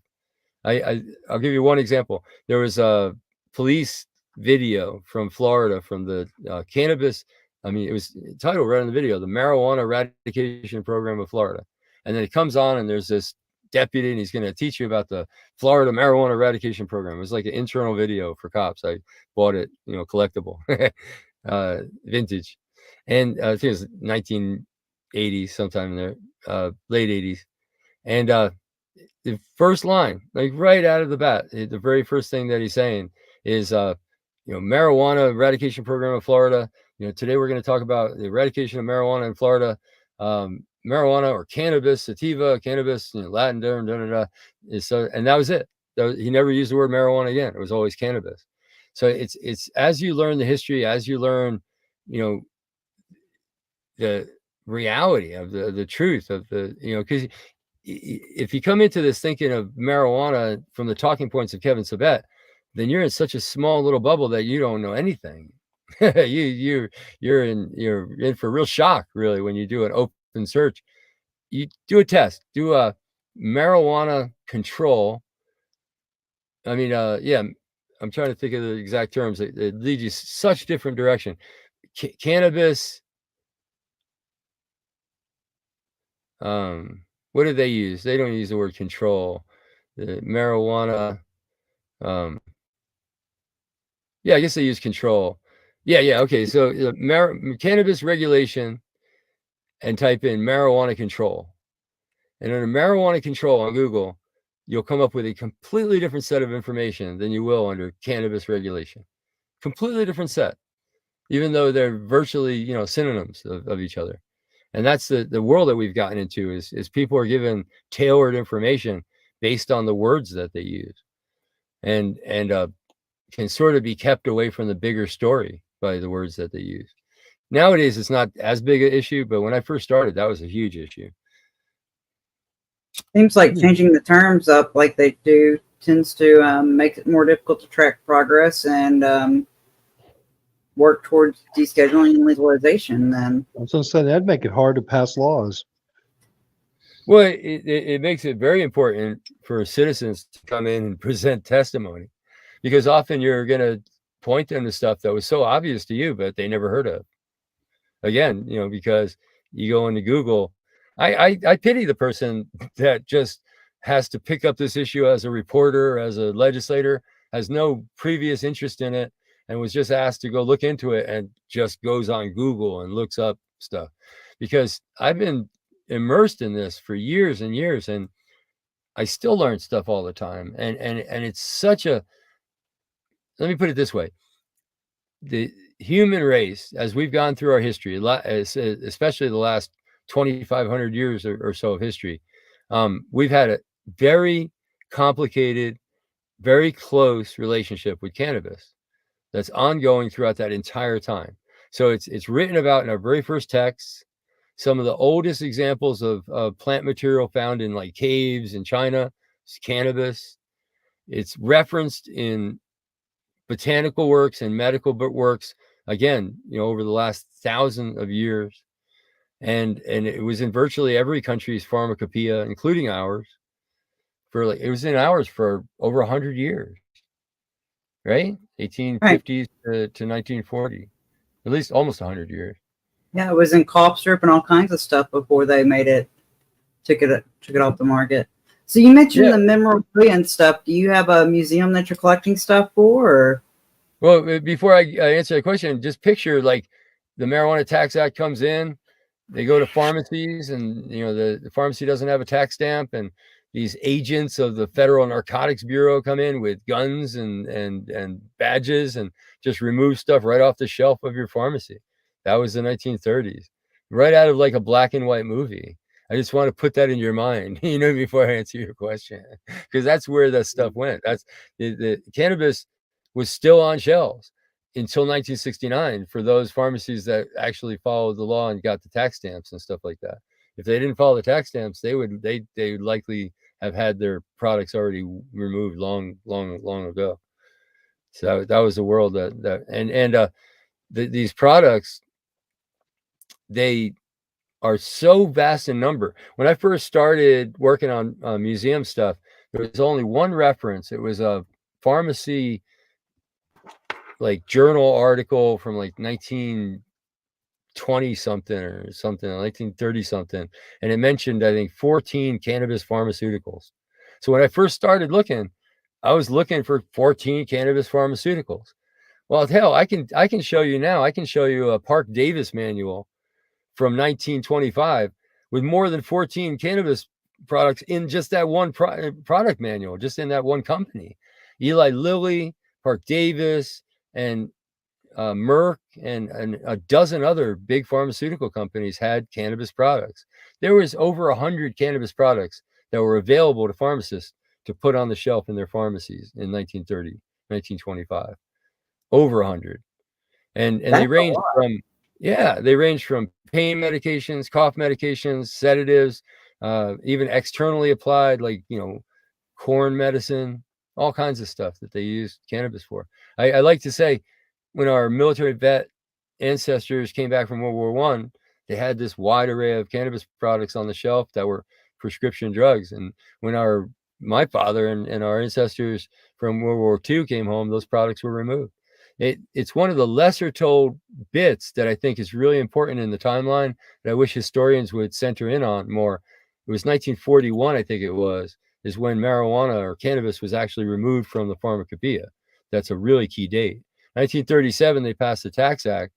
C: I'll give you one example. There was a police video from Florida from the cannabis. I mean, it was titled right in the video, the Marijuana Eradication Program of Florida. And then it comes on and there's this deputy and he's going to teach you about the Florida Marijuana Eradication Program. It was like an internal video for cops. I bought it, collectible, vintage. And I think it was 1980s, sometime in there, late 80s. And the first line, like right out of the bat, the very first thing that he's saying is, marijuana eradication program of Florida. Today we're going to talk about the eradication of marijuana in Florida. Marijuana or cannabis, sativa, cannabis, Latin, so, and that was it. He never used the word marijuana again. It was always cannabis. So it's as you learn the history, as you learn, the reality of the truth of the, because if you come into this thinking of marijuana from the talking points of Kevin Sabet, then you're in such a small little bubble that you don't know anything. you're in for real shock, really, when you do an open search. You do a test, do a marijuana control. I mean, I'm trying to think of the exact terms. It leads you such different direction. Cannabis. What do they use? They don't use the word control. The marijuana. Yeah, I guess they use control. Yeah. Okay. So cannabis regulation, and type in marijuana control. And under marijuana control on Google, you'll come up with a completely different set of information than you will under cannabis regulation. Completely different set, even though they're virtually, synonyms of each other. And that's the world that we've gotten into is people are given tailored information based on the words that they use, and can sort of be kept away from the bigger story by the words that they use. Nowadays, it's not as big an issue, but when I first started, that was a huge issue.
A: Seems like changing the terms up like they do tends to make it more difficult to track progress and work towards descheduling and legalization. Then
B: I was going to say that'd make it hard to pass laws.
C: Well, it makes it very important for citizens to come in and present testimony, because often you're going to point them to stuff that was so obvious to you, but they never heard of. Again, because you go into Google. I pity the person that just has to pick up this issue as a reporter, as a legislator, has no previous interest in it, and was just asked to go look into it and just goes on Google and looks up stuff. Because I've been immersed in this for years and years, and I still learn stuff all the time. And it's such a, let me put it this way. The human race, as we've gone through our history, especially the last 2,500 years or so of history, we've had a very complicated, very close relationship with cannabis that's ongoing throughout that entire time. So it's written about in our very first texts. Some of the oldest examples of plant material found in like caves in China is cannabis. It's referenced in botanical works and medical works, again, over the last 1,000 of years. and it was in virtually every country's pharmacopoeia, including ours. It was in ours for over 100 years, right? 1850s to 1940, at least almost 100 years.
A: Yeah, it was in cough syrup and all kinds of stuff before they took it off the market. So you mentioned the memorabilia and stuff. Do you have a museum that you're collecting stuff for? Or?
C: Well, before I answer the question, just picture like the Marijuana Tax Act comes in, they go to pharmacies, and the pharmacy doesn't have a tax stamp, and these agents of the Federal Narcotics Bureau come in with guns and badges and just remove stuff right off the shelf of your pharmacy. That was the 1930s, right out of like a black and white movie. I just want to put that in your mind, before I answer your question, because that's where that stuff went. That's the cannabis was still on shelves until 1969 for those pharmacies that actually followed the law and got the tax stamps and stuff like that. If they didn't follow the tax stamps, they would likely have had their products already removed long ago. So that was the world these products, they are so vast in number. When I first started working on museum stuff, there was only one reference. It was a pharmacy like journal article from like 1920 something or something, 1930 something, and it mentioned, I think, 14 cannabis pharmaceuticals. So when I first started looking, I was looking for 14 cannabis pharmaceuticals. Well, hell, I can show you now. I can show you a Park Davis manual from 1925 with more than 14 cannabis products in just that one product manual, just in that one company. Eli Lilly, Park Davis, and Merck, and a dozen other big pharmaceutical companies had cannabis products. There was over 100 cannabis products that were available to pharmacists to put on the shelf in their pharmacies in 1930, 1925. Over 100. And they ranged from, they ranged from pain medications, cough medications, sedatives, even externally applied, like, corn medicine, all kinds of stuff that they used cannabis for. I like to say, when our military vet ancestors came back from World War I, they had this wide array of cannabis products on the shelf that were prescription drugs. And when my father and our ancestors from World War II came home, those products were removed. It's one of the lesser told bits that I think is really important in the timeline that I wish historians would center in on more. It was 1941, I think it was, is when marijuana or cannabis was actually removed from the pharmacopoeia. That's a really key date. 1937, they passed the Tax Act,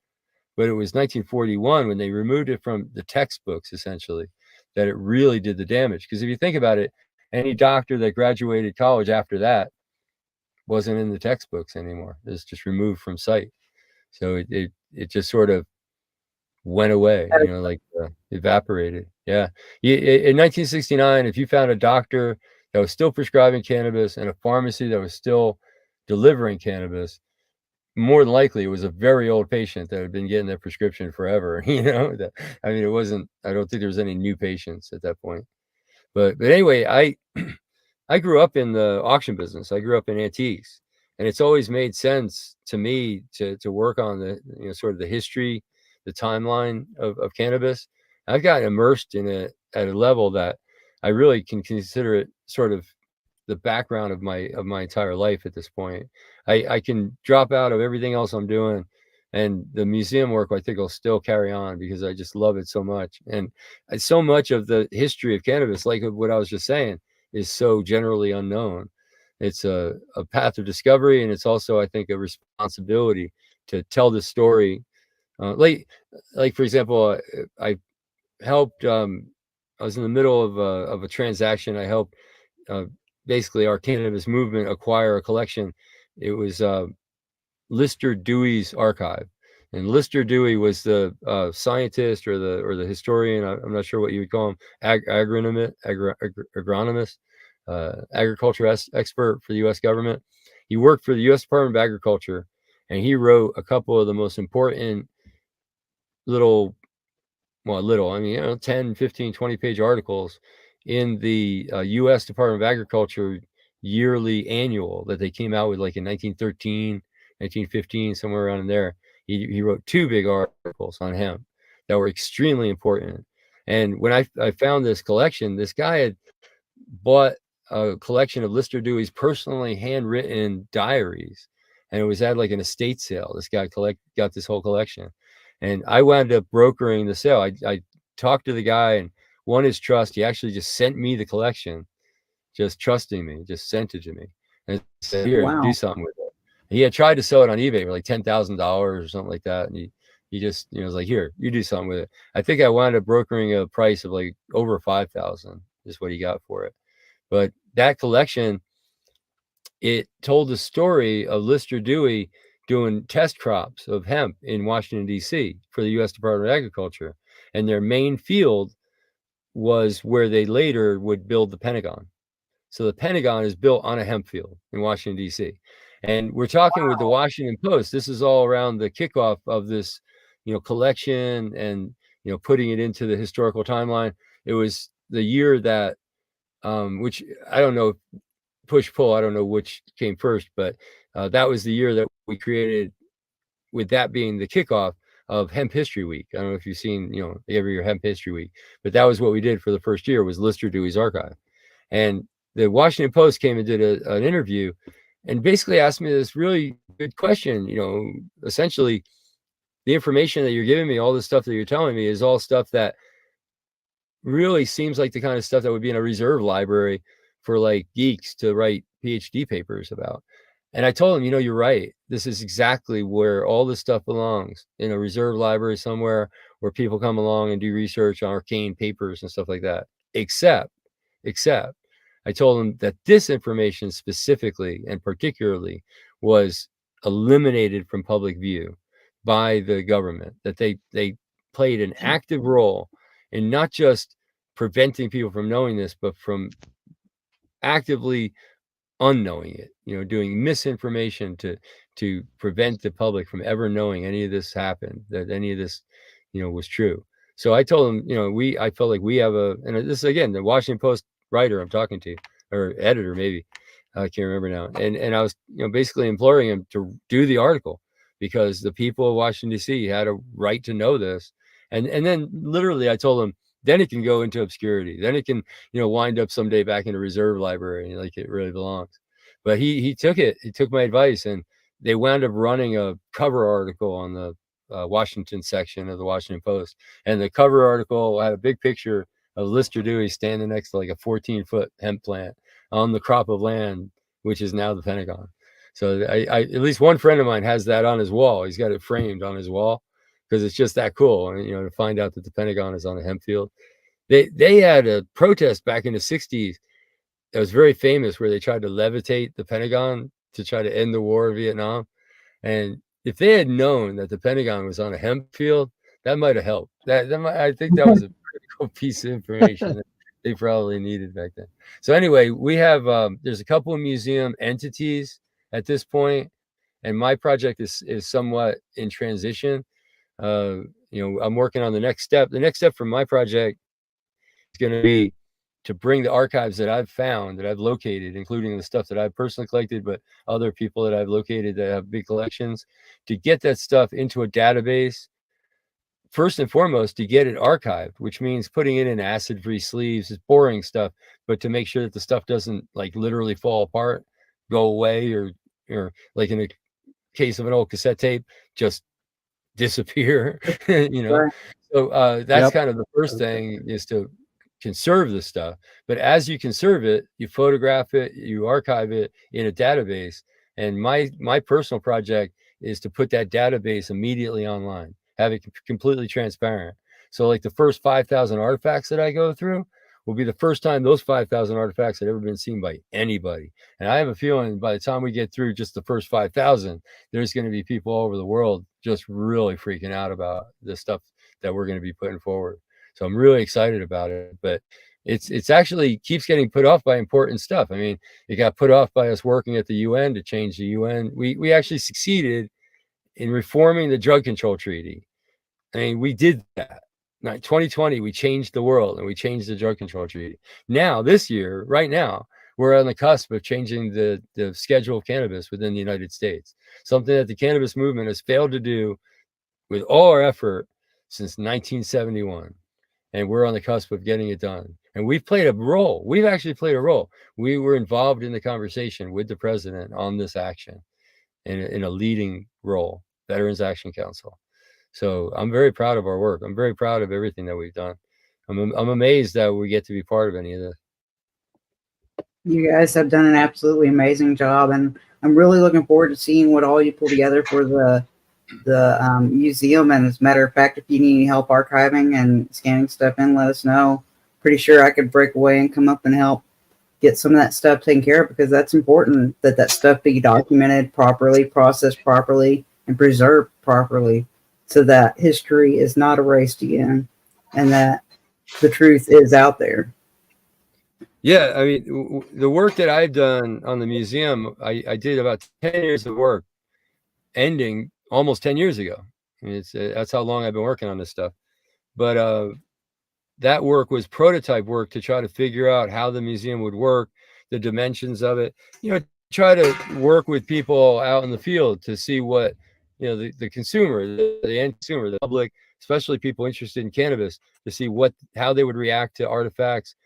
C: but it was 1941 when they removed it from the textbooks, essentially, that it really did the damage. Because if you think about it, any doctor that graduated college after that wasn't in the textbooks anymore. It was just removed from sight. So it just sort of went away, evaporated. Yeah. In 1969, if you found a doctor that was still prescribing cannabis and a pharmacy that was still delivering cannabis, more than likely it was a very old patient that had been getting that prescription forever. I mean, it wasn't, I don't think there was any new patients at that point. But anyway, I grew up in the auction business. I grew up in antiques, and it's always made sense to me to work on the sort of the history, the timeline of cannabis. I've gotten immersed in it at a level that I really can consider it sort of the background of my entire life at this point. I can drop out of everything else I'm doing, and the museum work I think will still carry on because I just love it so much. And so much of the history of cannabis, like what I was just saying, is so generally unknown. It's a path of discovery, and it's also, I think, a responsibility to tell the story. Like for example, I helped. I was in the middle of a transaction. I helped basically our cannabis movement acquire a collection. It was Lister Dewey's archive, and Lister Dewey was the scientist or the historian. I'm not sure what you would call him, agronomist, agriculture expert for the U.S. government. He worked for the U.S. Department of Agriculture, and he wrote a couple of the most important 10, 15, 20 page articles in the U.S. Department of Agriculture yearly annual that they came out with, like in 1913, 1915, somewhere around in there. He wrote two big articles on hemp that were extremely important. And when I found this collection, this guy had bought a collection of Lister Dewey's personally handwritten diaries, and it was at like an estate sale. This guy got this whole collection, and I wound up brokering the sale. I talked to the guy and won his trust. He actually just sent me the collection, just trusting me, just sent it to me and said, "Here,
A: Wow.
C: do something with it." He had tried to sell it on eBay for like $10,000 or something like that, and he just, was like, "Here, you do something with it." I think I wound up brokering a price of like over 5,000 is what he got for it. But that collection, it told the story of Lister Dewey doing test crops of hemp in Washington, D.C. for the U.S. Department of Agriculture. And their main field was where they later would build the Pentagon. So the Pentagon is built on a hemp field in Washington, D.C. And we're talking with the Washington Post. This is all around the kickoff of this, collection and, putting it into the historical timeline. It was the year that, which I don't know, push-pull, I don't know which came first, but that was the year that we created, with that being the kickoff of Hemp History Week. I don't know if you've seen, every year Hemp History Week, but that was what we did for the first year, was Lister Dewey's archive. And the Washington Post came and did an interview and basically asked me this really good question. Essentially, the information that you're giving me, all the stuff that you're telling me, is all stuff that really seems like the kind of stuff that would be in a reserve library for like geeks to write PhD papers about. And I told him, you're right. This is exactly where all this stuff belongs, in a reserve library somewhere where people come along and do research on arcane papers and stuff like that. Except I told him that this information specifically and particularly was eliminated from public view by the government, that they played an active role in not just preventing people from knowing this, but from actively unknowing it, doing misinformation to prevent the public from ever knowing any of this happened, that any of this, was true. So I told him, I felt like we have and this, again, the Washington Post writer I'm talking to, or editor maybe, I can't remember now. And I was, basically imploring him to do the article, because the people of Washington, D.C. had a right to know this. And then literally I told him, then it can go into obscurity. Then it can, wind up someday back in a reserve library, like it really belongs. But he took it. He took my advice, and they wound up running a cover article on the Washington section of the Washington Post. And the cover article had a big picture of Lister Dewey standing next to like a 14-foot hemp plant on the crop of land, which is now the Pentagon. So I at least one friend of mine has that on his wall. He's got it framed on his wall, because it's just that cool. And, to find out that the Pentagon is on a hemp field. They had a protest back in the 60s that was very famous, where they tried to levitate the Pentagon to try to end the war in Vietnam. And if they had known that the Pentagon was on a hemp field, that might have helped. I think that was a pretty cool piece of information that they probably needed back then. So anyway, we have, there's a couple of museum entities at this point, and my project is somewhat in transition. I'm working on the next step. The next step for my project is going to be to bring the archives that I've found, that I've located, including the stuff that I've personally collected, but other people that I've located that have big collections, to get that stuff into a database. First and foremost, to get it archived, which means putting it in acid-free sleeves. It's boring stuff, but to make sure that the stuff doesn't like literally fall apart, go away, or like in a case of an old cassette tape, just disappear.
A: Right.
C: So that's kind of the first thing, is to conserve the stuff. But as you conserve it, you photograph it, you archive it in a database. And my personal project is to put that database immediately online, have it completely transparent. So like the first 5,000 artifacts that I go through will be the first time those 5,000 artifacts had ever been seen by anybody. And I have a feeling by the time we get through just the first 5,000, there's going to be people all over the world just really freaking out about the stuff that we're going to be putting forward. So I'm really excited about it, but it's actually keeps getting put off by important stuff. I mean, it got put off by us working at the UN to change the UN. We actually succeeded in reforming the drug control treaty. I mean, we did that. 2020, we changed the world, and we changed the drug control treaty. Now, this year, right now, we're on the cusp of changing the schedule of cannabis within the United States, something that the cannabis movement has failed to do with all our effort since 1971. And we're on the cusp of getting it done. And we've played a role. We've actually played a role. We were involved in the conversation with the president on this action in a leading role, Veterans Action Council. So I'm very proud of our work. I'm very proud of everything that we've done. I'm amazed that we get to be part of any of this.
A: You guys have done an absolutely amazing job, and I'm really looking forward to seeing what all you pull together for the museum. And as a matter of fact, if you need any help archiving and scanning stuff in, let us know. Pretty sure I could break away and come up and help get some of that stuff taken care of, because that's important that that stuff be documented properly, processed properly, and preserved properly, so that history is not erased again and that the truth is out there.
C: Yeah, I mean, the work that I've done on the museum, I did about 10 years of work ending almost 10 years ago. I mean, that's how long I've been working on this stuff. But that work was prototype work to try to figure out how the museum would work, the dimensions of it, try to work with people out in the field to see what, the consumer, the end consumer, the public, especially people interested in cannabis, to see how they would react to artifacts.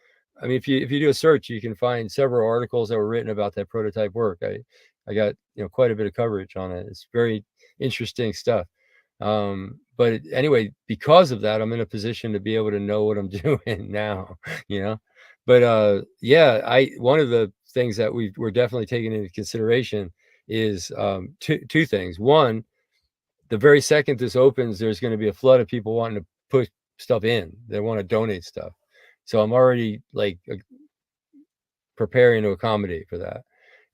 C: I mean, if you do a search, you can find several articles that were written about that prototype work. I got quite a bit of coverage on it. It's very interesting stuff. But anyway, because of that, I'm in a position to be able to know what I'm doing now. But yeah, one of the things that we're definitely taking into consideration is two things. One, the very second this opens, there's going to be a flood of people wanting to put stuff in. They want to donate stuff. So I'm already preparing to accommodate for that.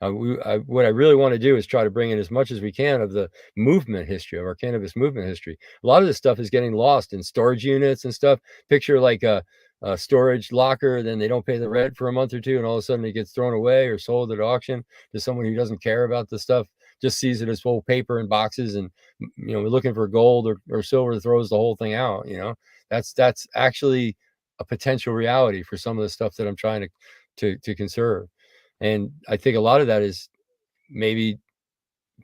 C: What I really want to do is try to bring in as much as we can of the movement history, of our cannabis movement history. A lot of this stuff is getting lost in storage units and stuff. Picture like a storage locker, then they don't pay the rent for a month or two, and all of a sudden it gets thrown away or sold at auction to someone who doesn't care about the stuff, just sees it as full paper and boxes, and looking for gold or silver, throws the whole thing out. That's actually a potential reality for some of the stuff that I'm trying to conserve. And I think a lot of that is maybe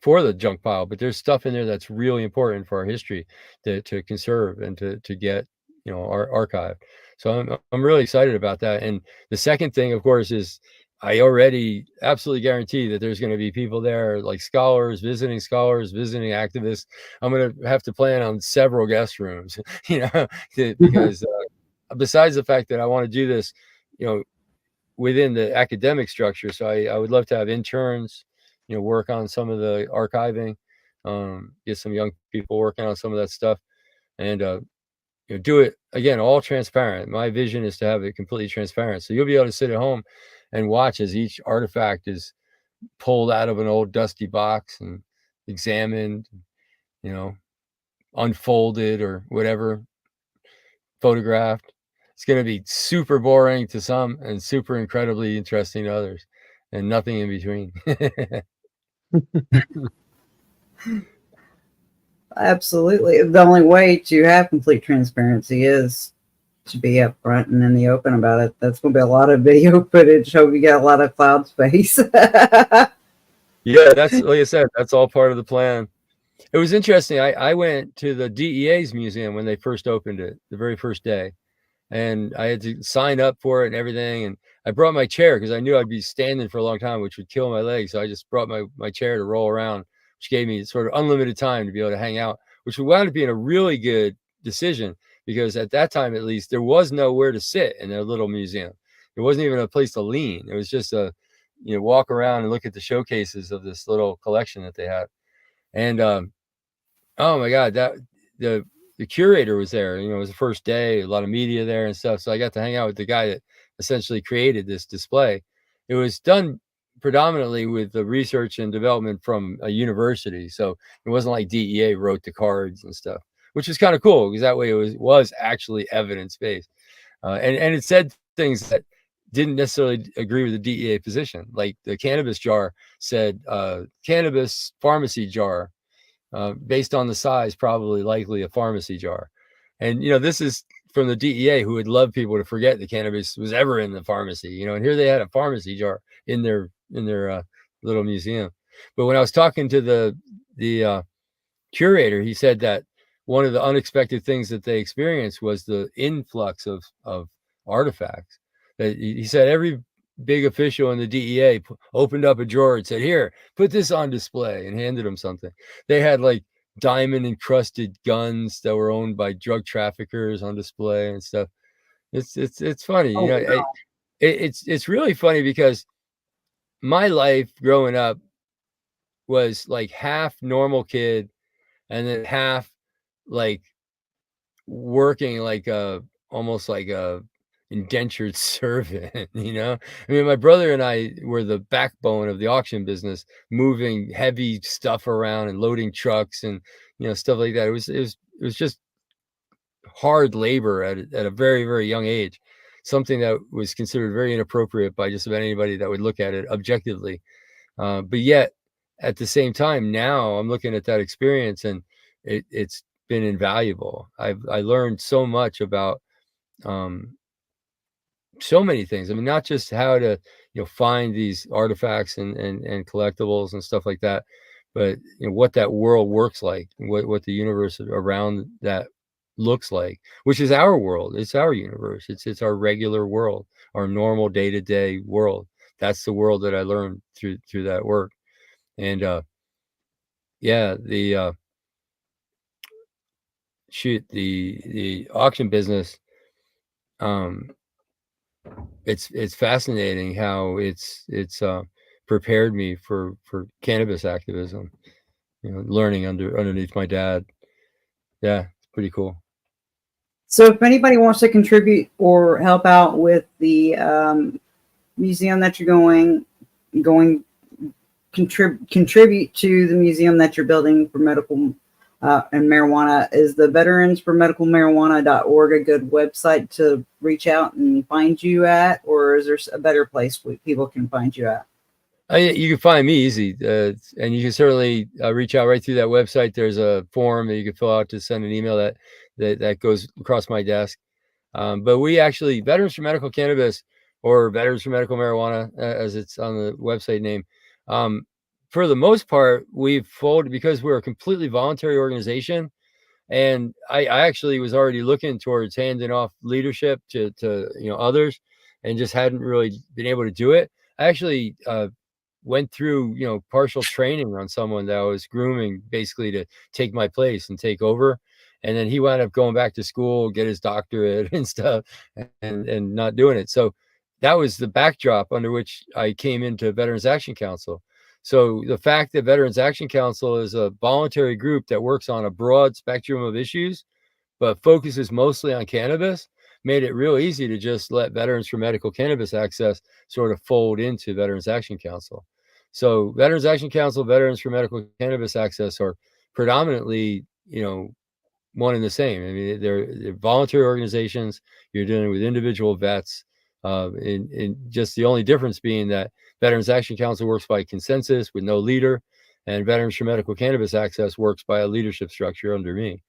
C: for the junk pile, but there's stuff in there that's really important for our history to conserve and to get, our archive. So I'm really excited about that. And the second thing, of course, is I already absolutely guarantee that there's going to be people there, like scholars, visiting activists. I'm going to have to plan on several guest rooms, because besides the fact that I want to do this, within the academic structure. So I would love to have interns, work on some of the archiving, get some young people working on some of that stuff, and do it again, all transparent. My vision is to have it completely transparent. So you'll be able to sit at home and watch as each artifact is pulled out of an old dusty box and examined, unfolded or whatever, photographed. It's going to be super boring to some and super incredibly interesting to others, and nothing in between.
A: Absolutely. The only way to have complete transparency is to be upfront and in the open about it. That's going to be a lot of video footage. Hope you got a lot of cloud space.
C: Yeah, that's, like I said, that's all part of the plan. It was interesting. I went to the DEA's museum when they first opened it, the very first day. And I had to sign up for it and everything. And I brought my chair because I knew I'd be standing for a long time, which would kill my legs. So I just brought my chair to roll around, which gave me sort of unlimited time to be able to hang out, which wound up being a really good decision, because at that time, at least, there was nowhere to sit in their little museum. There wasn't even a place to lean. It was just walk around and look at the showcases of this little collection that they had. And oh my God, the curator was there. It was the first day, a lot of media there and stuff. So I got to hang out with the guy that essentially created this display. It was done predominantly with the research and development from a university. So it wasn't like DEA wrote the cards and stuff, which is kind of cool, because that way it was actually evidence-based. And it said things that didn't necessarily agree with the DEA position. Like the cannabis jar said, cannabis pharmacy jar. Based on the size, probably likely a pharmacy jar. And, this is from the DEA, who would love people to forget that cannabis was ever in the pharmacy, and here they had a pharmacy jar in their little museum. But when I was talking to the curator, he said that one of the unexpected things that they experienced was the influx of artifacts. He said every big official in the DEA opened up a drawer and said, "Here, put this on display," and handed them something. They had like diamond encrusted guns that were owned by drug traffickers on display and stuff. It's funny,
A: Oh, wow.
C: it's really funny because my life growing up was like half normal kid and then half like working like almost like a indentured servant. I mean, my brother and I were the backbone of the auction business, moving heavy stuff around and loading trucks and stuff like that. It was just hard labor at a very, very young age, something that was considered very inappropriate by just about anybody that would look at it objectively. But yet at the same time, now I'm looking at that experience and it's been invaluable. I learned so much about so many things. I mean, not just how to find these artifacts and collectibles and stuff like that, but what that world works like, what the universe around that looks like, which is our world. It's our universe. It's our regular world, our normal day-to-day world. That's the world that I learned through that work. And yeah, the auction business, it's fascinating how it's prepared me for cannabis activism, learning underneath my dad. Yeah, it's pretty cool.
A: So if anybody wants to contribute or help out with the museum that you're going contribute to the museum that you're building for medical and marijuana, is the Veterans for Medical Marijuana.org a good website to reach out and find you at, or is there a better place where people can find you at?
C: You can find me easy, and you can certainly reach out right through that website. There's a form that you can fill out to send an email that goes across my desk. But we actually, Veterans for Medical Cannabis, or Veterans for Medical Marijuana, as it's on the website name, for the most part, we've folded because we're a completely voluntary organization. And I actually was already looking towards handing off leadership to others, and just hadn't really been able to do it. I actually went through partial training on someone that I was grooming basically to take my place and take over. And then he wound up going back to school, get his doctorate and stuff, and not doing it. So that was the backdrop under which I came into Veterans Action Council. So the fact that Veterans Action Council is a voluntary group that works on a broad spectrum of issues, but focuses mostly on cannabis, made it real easy to just let Veterans for Medical Cannabis Access sort of fold into Veterans Action Council. So Veterans Action Council, Veterans for Medical Cannabis Access are predominantly, one and the same. I mean, they're voluntary organizations. You're dealing with individual vets. In just the only difference being that Veterans Action Council works by consensus with no leader, and Veterans for Medical Cannabis Access works by a leadership structure under me.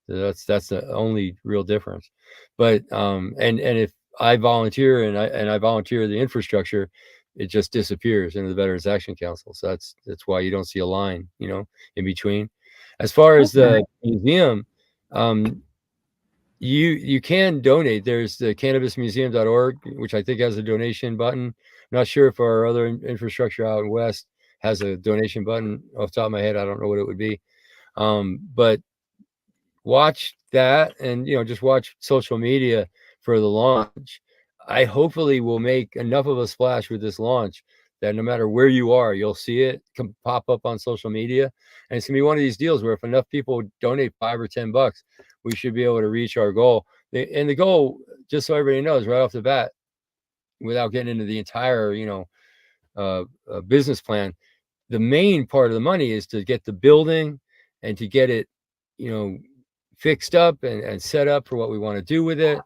C: So that's the only real difference. But and if I volunteer and I volunteer the infrastructure, it just disappears into the Veterans Action Council. So that's why you don't see a line, in between. As far as the museum, you can donate. There's the cannabismuseum.org, which I think has a donation button. I'm not sure if our other infrastructure out in West has a donation button. Off the top of my head, I don't know what it would be. But watch that, and just watch social media for the launch. I hopefully will make enough of a splash with this launch that no matter where you are, you'll see it pop up on social media. And it's gonna be one of these deals where if enough people donate $5 or $10, we should be able to reach our goal. And the goal, just so everybody knows right off the bat, without getting into the entire, business plan, the main part of the money is to get the building and to get it, fixed up and set up for what we want to do with it,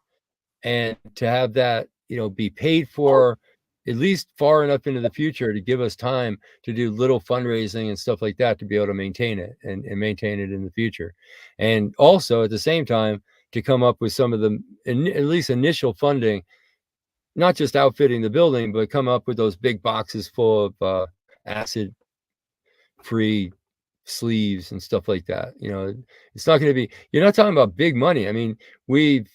C: and to have that, be paid for at least far enough into the future to give us time to do little fundraising and stuff like that to be able to maintain it and maintain it in the future. And also at the same time to come up with some of the at least initial funding, not just outfitting the building, but come up with those big boxes full of acid free sleeves and stuff like that. It's not going to be, you're not talking about big money. I mean, we've,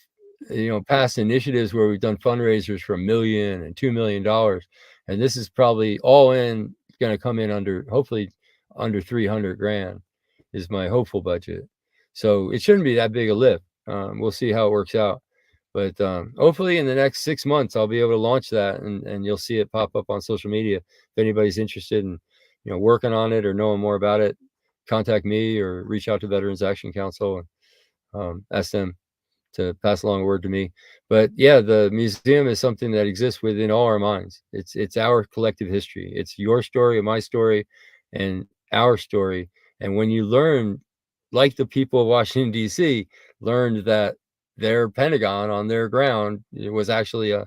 C: passed initiatives where we've done fundraisers for $1 million and $2 million. And this is probably all in going to come in hopefully under 300 grand is my hopeful budget. So it shouldn't be that big a lift. We'll see how it works out. But hopefully in the next 6 months, I'll be able to launch that and you'll see it pop up on social media. If anybody's interested in, working on it or knowing more about it, contact me or reach out to Veterans Action Council and ask them to pass along a word to me. But yeah, the museum is something that exists within all our minds. It's our collective history. It's your story, my story, and our story. And when you learn, like the people of Washington, D.C., learned that their Pentagon on their ground, it was actually on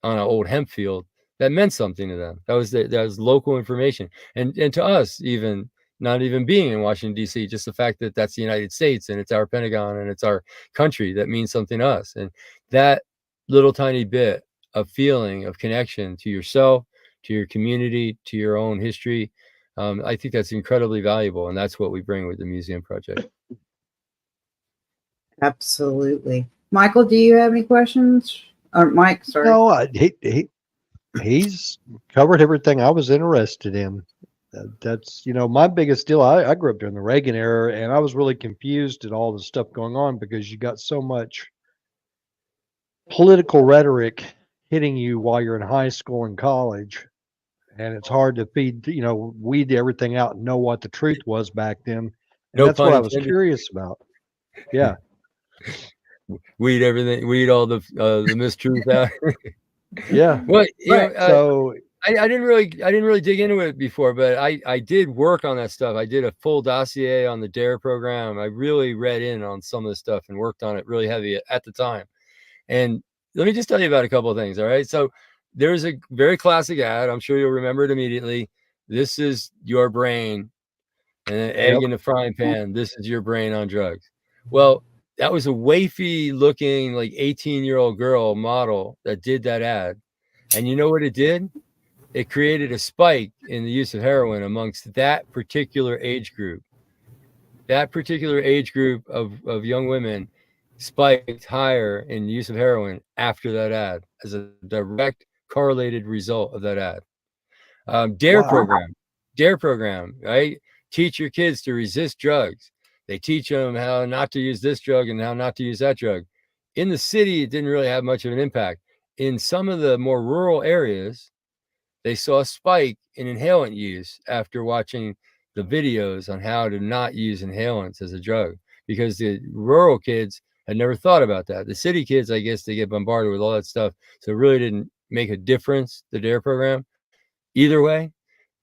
C: an old hemp field, that meant something to them. That was local information. And to us, even not even being in Washington, D.C., just the fact that that's the United States and it's our Pentagon and it's our country, that means something to us. And that little tiny bit of feeling of connection to yourself, to your community, to your own history, I think that's incredibly valuable. And that's what we bring with the museum project.
A: Absolutely. Michael, do you have any questions? Or Mike, sorry.
B: No, he's covered everything I was interested in. That's, my biggest deal. I grew up during the Reagan era, and I was really confused at all the stuff going on because you got so much political rhetoric hitting you while you're in high school and college. And it's hard to weed everything out and know what the truth was back then. And that's what I was curious about. Yeah.
C: Weed everything, weed all the mistruth out.
B: Yeah.
C: Well,
B: so
C: I didn't really dig into it before, but I did work on that stuff. I did a full dossier on the DARE program. I really read in on some of the stuff and worked on it really heavy at the time. And let me just tell you about a couple of things. All right. So there's a very classic ad. I'm sure you'll remember it immediately. This is your brain and an egg in the frying pan. This is your brain on drugs. Well, that was a wafy looking, like 18-year-old girl model that did that ad. And you know what it did? It created a spike in the use of heroin amongst that particular age group. That particular age group of young women spiked higher in the use of heroin after that ad as a direct correlated result of that ad. DARE program, right? Teach your kids to resist drugs. They teach them how not to use this drug and how not to use that drug. In the city, it didn't really have much of an impact. In some of the more rural areas, they saw a spike in inhalant use after watching the videos on how to not use inhalants as a drug, because the rural kids had never thought about that. The city kids, I guess, they get bombarded with all that stuff. So it really didn't make a difference, the DARE program, either way.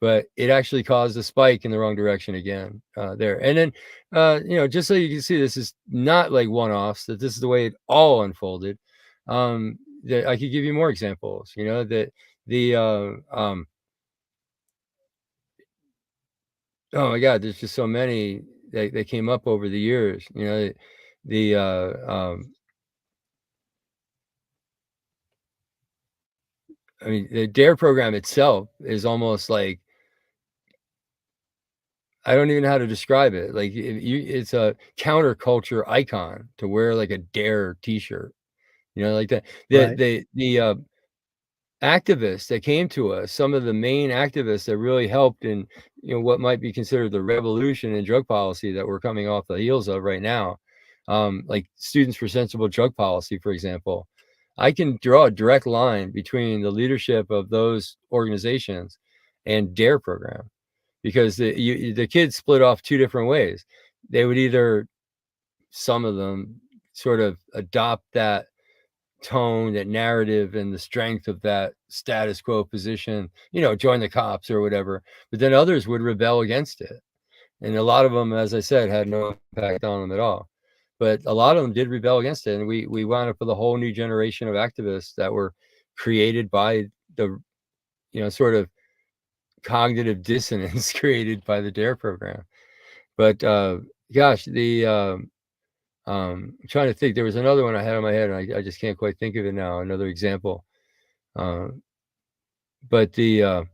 C: But it actually caused a spike in the wrong direction again there. And then, just so you can see, this is not like one-offs, that this is the way it all unfolded. That I could give you more examples, that oh my God, there's just so many that came up over the years, I mean, the DARE program itself is almost like, I don't even know how to describe it. Like it's a counterculture icon to wear like a DARE t-shirt, like that. The activists that came to us, some of the main activists that really helped in, what might be considered the revolution in drug policy that we're coming off the heels of right now. Like Students for Sensible Drug Policy, for example. I can draw a direct line between the leadership of those organizations and DARE program. Because the kids split off two different ways. They would either, some of them, sort of adopt that tone, that narrative, and the strength of that status quo position, join the cops or whatever. But then others would rebel against it. And a lot of them, as I said, had no impact on them at all. But a lot of them did rebel against it. And we wound up with a whole new generation of activists that were created by the, sort of cognitive dissonance created by the DARE program. But gosh, I'm trying to think. There was another one I had in my head, and I just can't quite think of it now. Another example. But the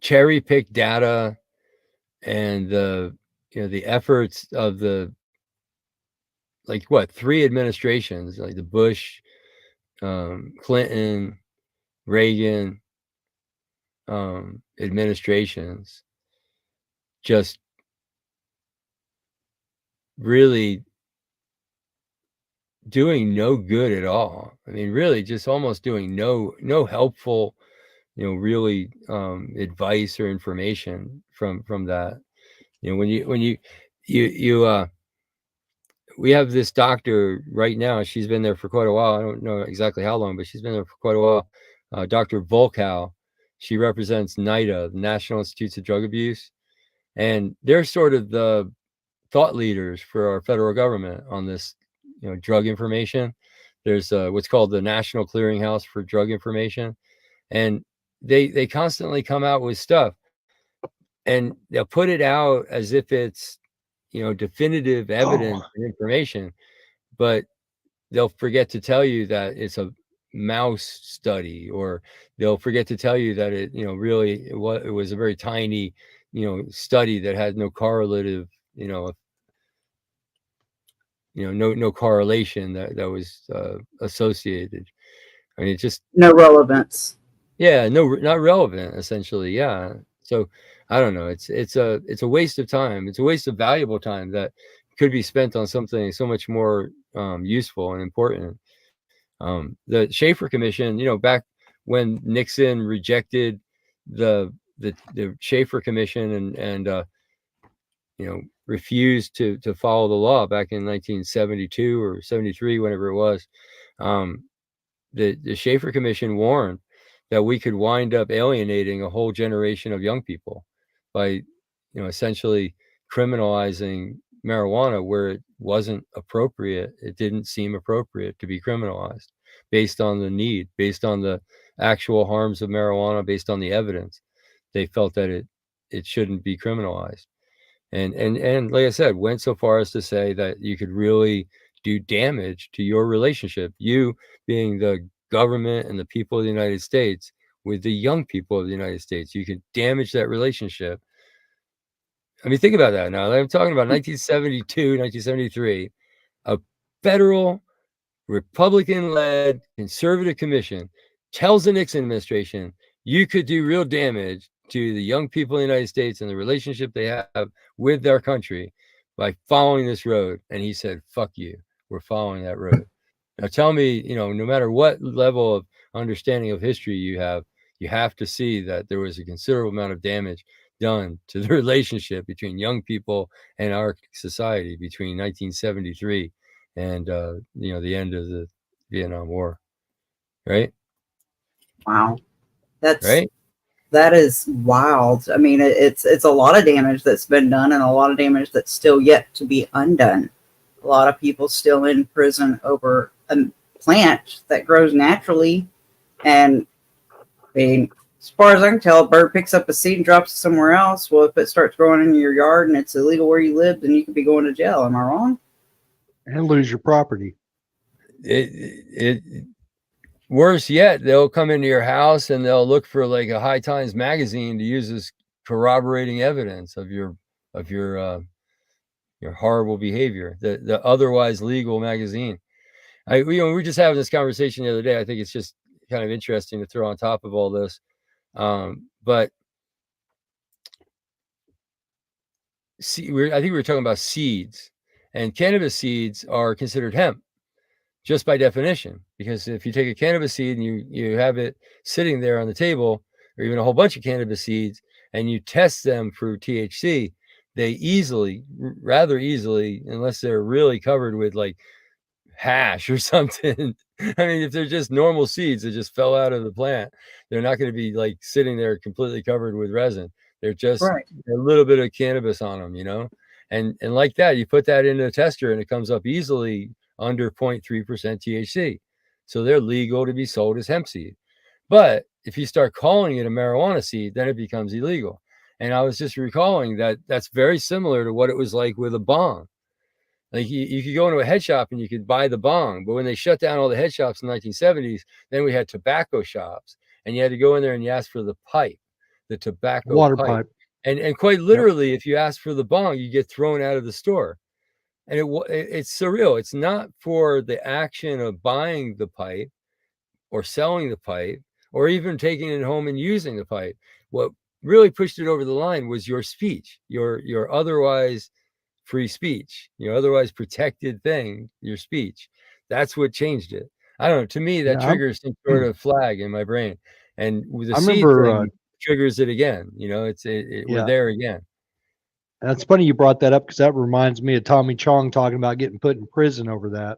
C: cherry pick data and the efforts of the three administrations, like the Bush, Clinton, Reagan administrations, just really doing no good at all. I mean, really just almost doing no helpful, really advice or information from that. We have this doctor right now. She's been there for quite a while. I don't know exactly how long, but she's been there for quite a while. Dr. Volkow. She represents NIDA, the National Institutes of Drug Abuse, and they're sort of the thought leaders for our federal government on this, drug information. There's what's called the National Clearinghouse for Drug Information, and they constantly come out with stuff, and they'll put it out as if it's definitive evidence and information, but they'll forget to tell you that it's a mouse study, or they'll forget to tell you that it really it was a very tiny study that had no correlative no correlation that was associated. I mean, it's just
A: No relevance.
C: Yeah, no, not relevant, essentially. Yeah. So I don't know. It's a waste of time. It's a waste of valuable time that could be spent on something so much more useful and important. The Schaefer Commission, back when Nixon rejected the Schaefer Commission and refused to follow the law back in 1972 or 73, whenever it was, the Schaefer Commission warned that we could wind up alienating a whole generation of young people by, essentially criminalizing marijuana where it wasn't appropriate. It didn't seem appropriate to be criminalized based on the need, based on the actual harms of marijuana, based on the evidence. They felt that it shouldn't be criminalized. And like I said, went so far as to say that you could really do damage to your relationship, you being the government and the people of the United States with the young people of the United States. You could damage that relationship. I mean, think about that now. I'm talking about 1972, 1973, a federal Republican-led conservative commission tells the Nixon administration you could do real damage to the young people in the United States and the relationship they have with their country by following this road. And he said, fuck you, we're following that road. Now tell me, no matter what level of understanding of history you have to see that there was a considerable amount of damage done to the relationship between young people and our society between 1973 and the end of the Vietnam War. Right?
A: Wow. That's
C: right.
A: That is wild. I mean, it's a lot of damage that's been done and a lot of damage that's still yet to be undone. A lot of people still in prison over a plant that grows naturally. And I mean, as far as I can tell, a bird picks up a seed and drops it somewhere else. Well, if it starts growing in your yard and it's illegal where you live, then you could be going to jail. Am I wrong?
B: And lose your property.
C: Worse yet, they'll come into your house and they'll look for like a High Times magazine to use as corroborating evidence of your horrible behavior. The otherwise legal magazine. We were just having this conversation the other day. I think it's just kind of interesting to throw on top of all this. But I think we were talking about seeds, and cannabis seeds are considered hemp just by definition, because if you take a cannabis seed and you have it sitting there on the table, or even a whole bunch of cannabis seeds, and you test them for THC, they rather easily, unless they're really covered with like hash or something. I mean, if they're just normal seeds that just fell out of the plant, they're not going to be like sitting there completely covered with resin. They're just a little bit of cannabis on them, and like that, you put that into a tester and it comes up easily under 0.3% THC. So they're legal to be sold as hemp seed. But if you start calling it a marijuana seed, then it becomes illegal. And I was just recalling that that's very similar to what it was like with a bong. Like you could go into a head shop and you could buy the bong, but when they shut down all the head shops in the 1970s, then we had tobacco shops, and you had to go in there and you asked for the pipe. the tobacco
B: Water
C: pipe.
B: pipe.
C: And quite literally, if you ask for the bong, you get thrown out of the store. And it's surreal. It's not for the action of buying the pipe or selling the pipe or even taking it home and using the pipe. What really pushed it over the line was your speech, your otherwise free speech, your otherwise protected thing, your speech. That's what changed it. I don't know. To me, that triggers some sort of flag in my brain. And with the
B: I
C: seed
B: remember,
C: thing triggers it again. We're there again.
B: That's funny you brought that up because that reminds me of Tommy Chong talking about getting put in prison over that.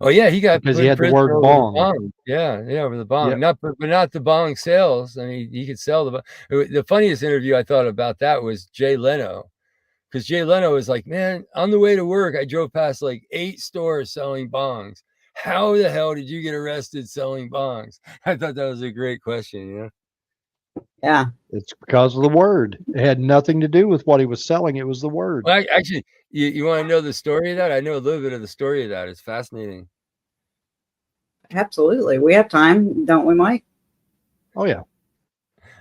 C: Oh yeah, he got
B: because
C: put
B: he
C: in
B: had the
C: prison
B: word
C: over
B: bong.
C: the bong. Yeah, over the bong.
B: Yep.
C: But not the bong sales. I mean, he could sell the funniest interview I thought about that was Jay Leno. Because Jay Leno was like, man, on the way to work, I drove past like 8 stores selling bongs. How the hell did you get arrested selling bongs? I thought that was a great question,
A: Yeah.
B: It's because of the word. It had nothing to do with what he was selling. It was the word.
C: Well, actually, you want to know the story of that? I know a little bit of the story of that. It's fascinating.
A: Absolutely. We have time, don't we, Mike?
B: Oh yeah.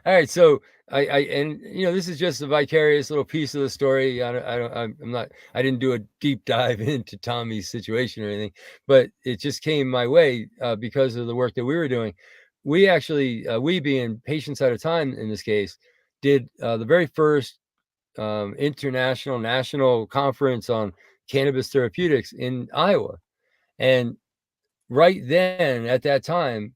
C: All right, so this is just a vicarious little piece of the story. I didn't do a deep dive into Tommy's situation or anything, but it just came my way because of the work that we were doing. We actually, we being Patients at a Time in this case, did the very first national conference on cannabis therapeutics in Iowa, and right then at that time,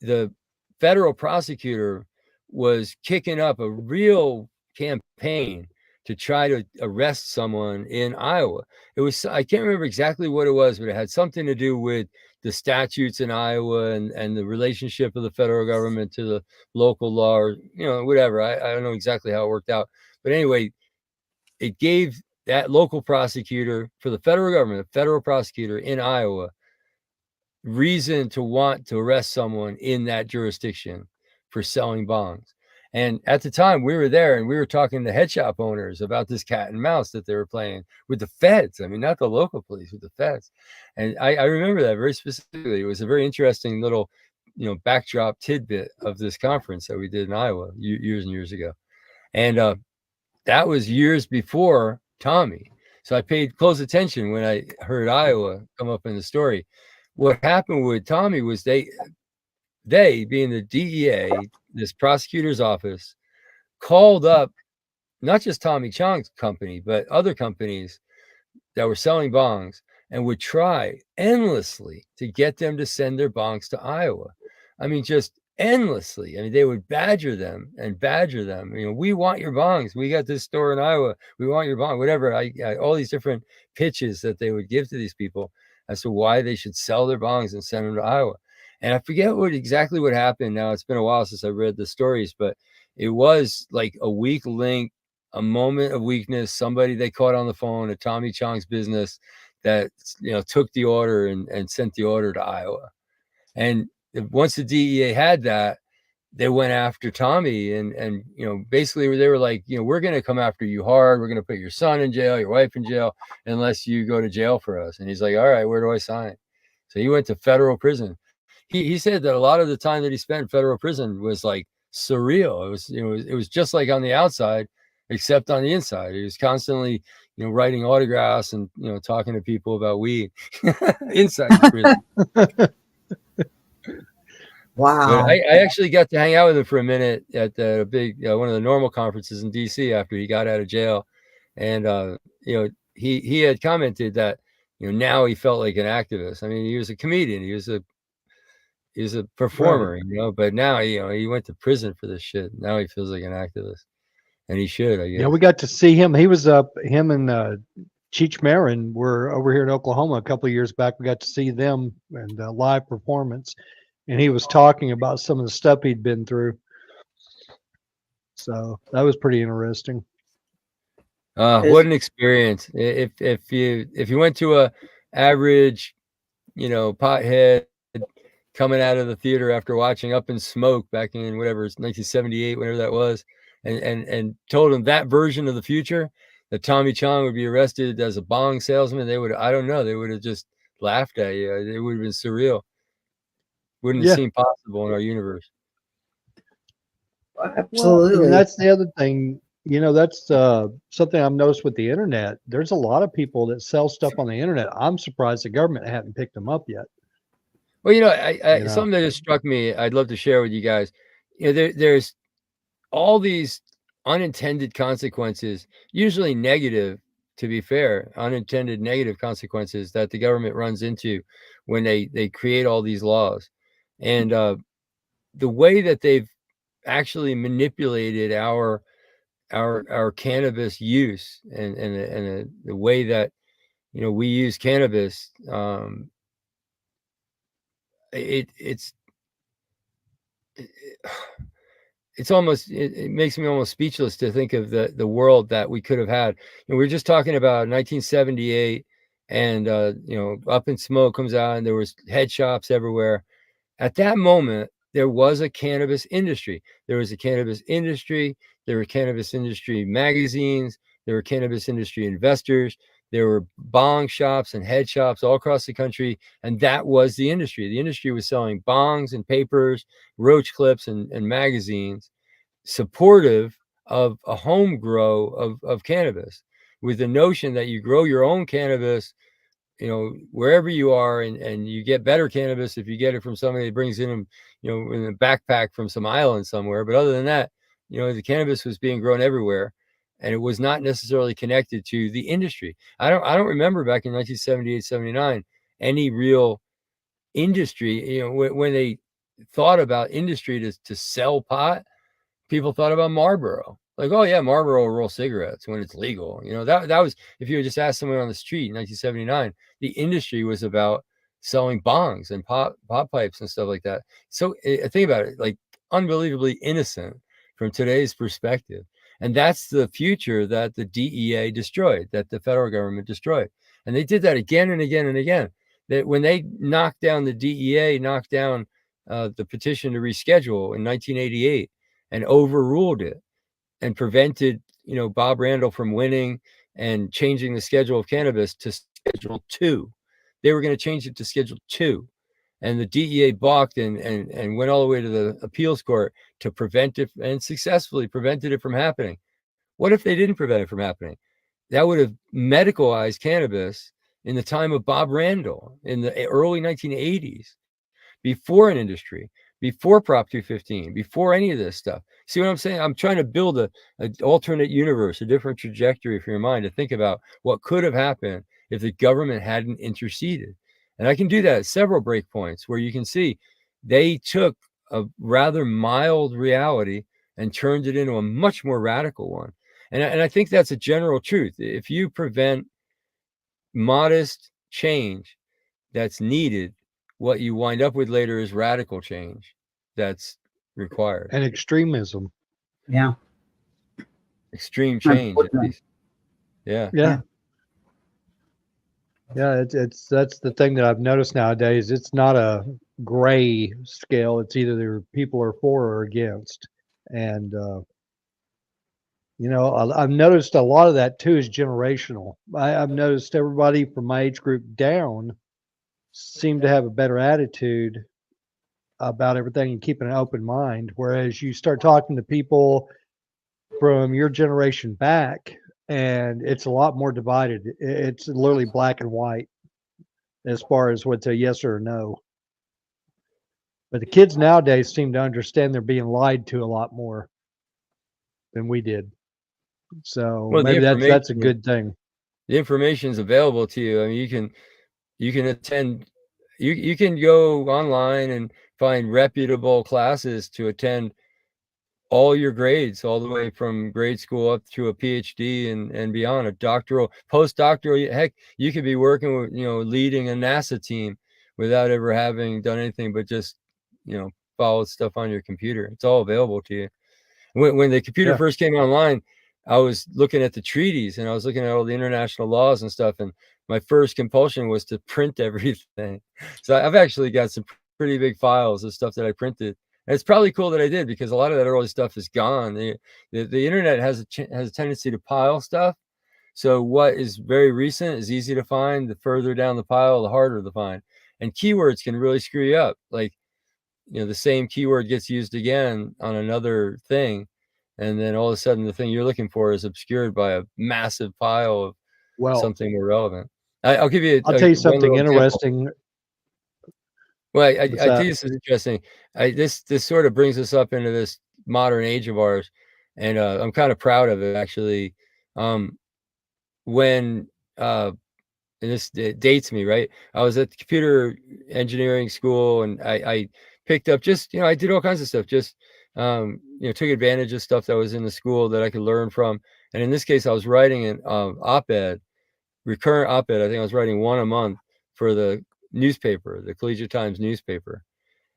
C: the federal prosecutor was kicking up a real campaign to try to arrest someone in Iowa. I can't remember exactly what it was, but it had something to do with the statutes in Iowa and the relationship of the federal government to the local law, or, whatever. I don't know exactly how it worked out. But anyway, it gave that local prosecutor for the federal government, the federal prosecutor in Iowa, reason to want to arrest someone in that jurisdiction for selling bongs. And at the time we were there and we were talking to head shop owners about this cat and mouse that they were playing with the feds. I mean, not the local police, with the feds. And I remember that very specifically. It was a very interesting little, backdrop tidbit of this conference that we did in Iowa years and years ago. And that was years before Tommy. So I paid close attention when I heard Iowa come up in the story. What happened with Tommy was they being the DEA, this prosecutor's office, called up not just Tommy Chong's company, but other companies that were selling bongs and would try endlessly to get them to send their bongs to Iowa. I mean, just endlessly. I mean, they would badger them. We want your bongs. We got this store in Iowa. We want your bong, whatever. All these different pitches that they would give to these people as to why they should sell their bongs and send them to Iowa. And I forget exactly what happened. Now, it's been a while since I read the stories, but it was like a weak link, a moment of weakness, somebody they caught on the phone at Tommy Chong's business that, took the order and sent the order to Iowa. And once the DEA had that, they went after Tommy and basically they were like, we're going to come after you hard. We're going to put your son in jail, your wife in jail, unless you go to jail for us. And he's like, all right, where do I sign? So he went to federal prison. He said that a lot of the time that he spent in federal prison was like surreal. It was just like on the outside, except on the inside. He was constantly, writing autographs and, talking to people about weed inside the prison.
A: Wow.
C: But I actually got to hang out with him for a minute at the big one of the normal conferences in DC after he got out of jail, and he had commented that now he felt like an activist. I mean, he was a comedian, he was a performer,
B: Right.
C: but now he went to prison for this shit. Now he feels like an activist, and he should, I guess.
B: Yeah, we got to see him. He was him and Cheech Marin were over here in Oklahoma a couple of years back. We got to see them and live performance. And he was talking about some of the stuff he'd been through. So that was pretty interesting.
C: What an experience. If you went to a average, pothead coming out of the theater after watching Up in Smoke back in 1978, whatever that was, and told him that version of the future, that Tommy Chong would be arrested as a bong salesman, they would have just laughed at you. It would have been surreal. Wouldn't seem possible in our universe.
B: Well,
A: Absolutely.
B: and that's the other thing. That's something I've noticed with the internet. There's a lot of people that sell stuff on the internet. I'm surprised the government hadn't picked them up yet.
C: Well,
B: You know,
C: something that just struck me, I'd love to share with you guys. There's all these unintended consequences, usually negative, to be fair, unintended negative consequences that the government runs into when they create all these laws. And the way that they've actually manipulated our cannabis use and the way that we use cannabis, it's almost, it makes me almost speechless to think of the world that we could have had. We were just talking about 1978, and Up in Smoke comes out, and there was head shops everywhere. At that moment, there was a cannabis industry. There was a cannabis industry. There were cannabis industry magazines. There were cannabis industry investors. There were bong shops and head shops all across the country. And that was the industry. The industry was selling bongs and papers, roach clips and magazines, supportive of a home grow of cannabis, with the notion that you grow your own cannabis, wherever you are, and you get better cannabis if you get it from somebody that brings in them, in a backpack from some island somewhere. But other than that, the cannabis was being grown everywhere, and it was not necessarily connected to the industry. I don't remember back in 1978, 79, any real industry. When they thought about industry to sell pot, people thought about Marlboro. Like, oh yeah, Marlboro will roll cigarettes when it's legal. That was, if you would just ask someone on the street in 1979, the industry was about selling bongs and pot pipes and stuff like that. So think about it, like unbelievably innocent from today's perspective. And that's the future that the DEA destroyed, that the federal government destroyed. And they did that again and again and again. That when they knocked down the DEA, knocked down the petition to reschedule in 1988 and overruled it, and prevented, Bob Randall from winning and changing the schedule of cannabis to Schedule 2. They were going to change it to Schedule 2. And the DEA balked and went all the way to the appeals court to prevent it, and successfully prevented it from happening. What if they didn't prevent it from happening? That would have medicalized cannabis in the time of Bob Randall in the early 1980s, before an industry, before Prop 215, before any of this stuff. See what I'm saying? I'm trying to build an alternate universe, a different trajectory for your mind to think about what could have happened if the government hadn't interceded. And I can do that at several breakpoints where you can see they took a rather mild reality and turned it into a much more radical one. And I think that's a general truth. If you prevent modest change that's needed, what you wind up with later is radical change that's required.
B: and extremism.
A: Yeah.
C: Extreme change, at least. Yeah.
B: It's that's the thing that I've noticed nowadays. It's not a gray scale. It's either people are for or against. And I've noticed a lot of that too is generational. I've noticed everybody from my age group down seem to have a better attitude about everything and keeping an open mind. Whereas you start talking to people from your generation back, and it's a lot more divided. It's literally black and white as far as what's a yes or a no. But the kids nowadays seem to understand they're being lied to a lot more than we did. So maybe that's a good thing.
C: The information is available to you. I mean, you can attend, you can go online and find reputable classes to attend all your grades, all the way from grade school up to a PhD and beyond, a doctoral, postdoctoral. Heck, you could be working with, leading a NASA team without ever having done anything but just, follow stuff on your computer. It's all available to you. When the computer first came online, I was looking at the treaties and I was looking at all the international laws and stuff. And my first compulsion was to print everything. So I've actually got some pretty big files of stuff that I printed. And it's probably cool that I did, because a lot of that early stuff is gone. The internet has a tendency to pile stuff. So what is very recent is easy to find. The further down the pile, the harder to find. And keywords can really screw you up. Like the same keyword gets used again on another thing, and then all of a sudden the thing you're looking for is obscured by a massive pile of something irrelevant. I'll give you.
B: I'll tell you
C: one
B: something
C: little example.
B: interesting.
C: Well, I think this is interesting. This sort of brings us up into this modern age of ours, and I'm kind of proud of it actually. When and this it dates me, right? I was at the computer engineering school, and I picked up just I did all kinds of stuff. Just took advantage of stuff that was in the school that I could learn from. And in this case, I was writing an op-ed, recurrent op-ed. I think I was writing one a month for the newspaper, the Collegiate Times newspaper.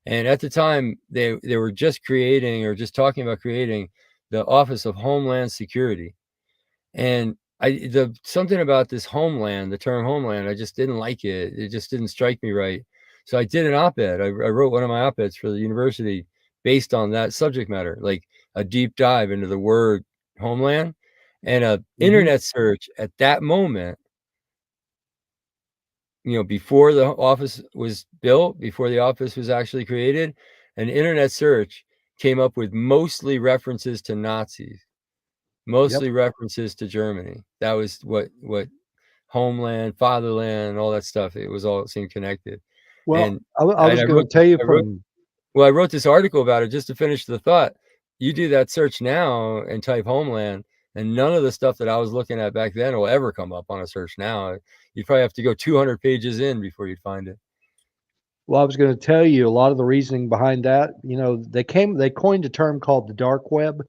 C: And at the time, they were just creating or just talking about creating the Office of Homeland Security. And something about this homeland, the term homeland, I just didn't like it. It just didn't strike me right. So I did an op-ed. I wrote one of my op-eds for the university based on that subject matter, like a deep dive into the word homeland. And a internet search at that moment, before the office was built, before the office was actually created, an internet search came up with mostly references to Nazis, mostly references to Germany. That was what homeland, fatherland, all that stuff. It seemed connected.
B: Well,
C: and
B: I was going to tell you
C: I wrote this article about it just to finish the thought. You do that search now and type homeland, and none of the stuff that I was looking at back then will ever come up on a search now. You probably have to go 200 pages in before you'd find it.
B: Well, I was going to tell you a lot of the reasoning behind that. They coined a term called the dark web,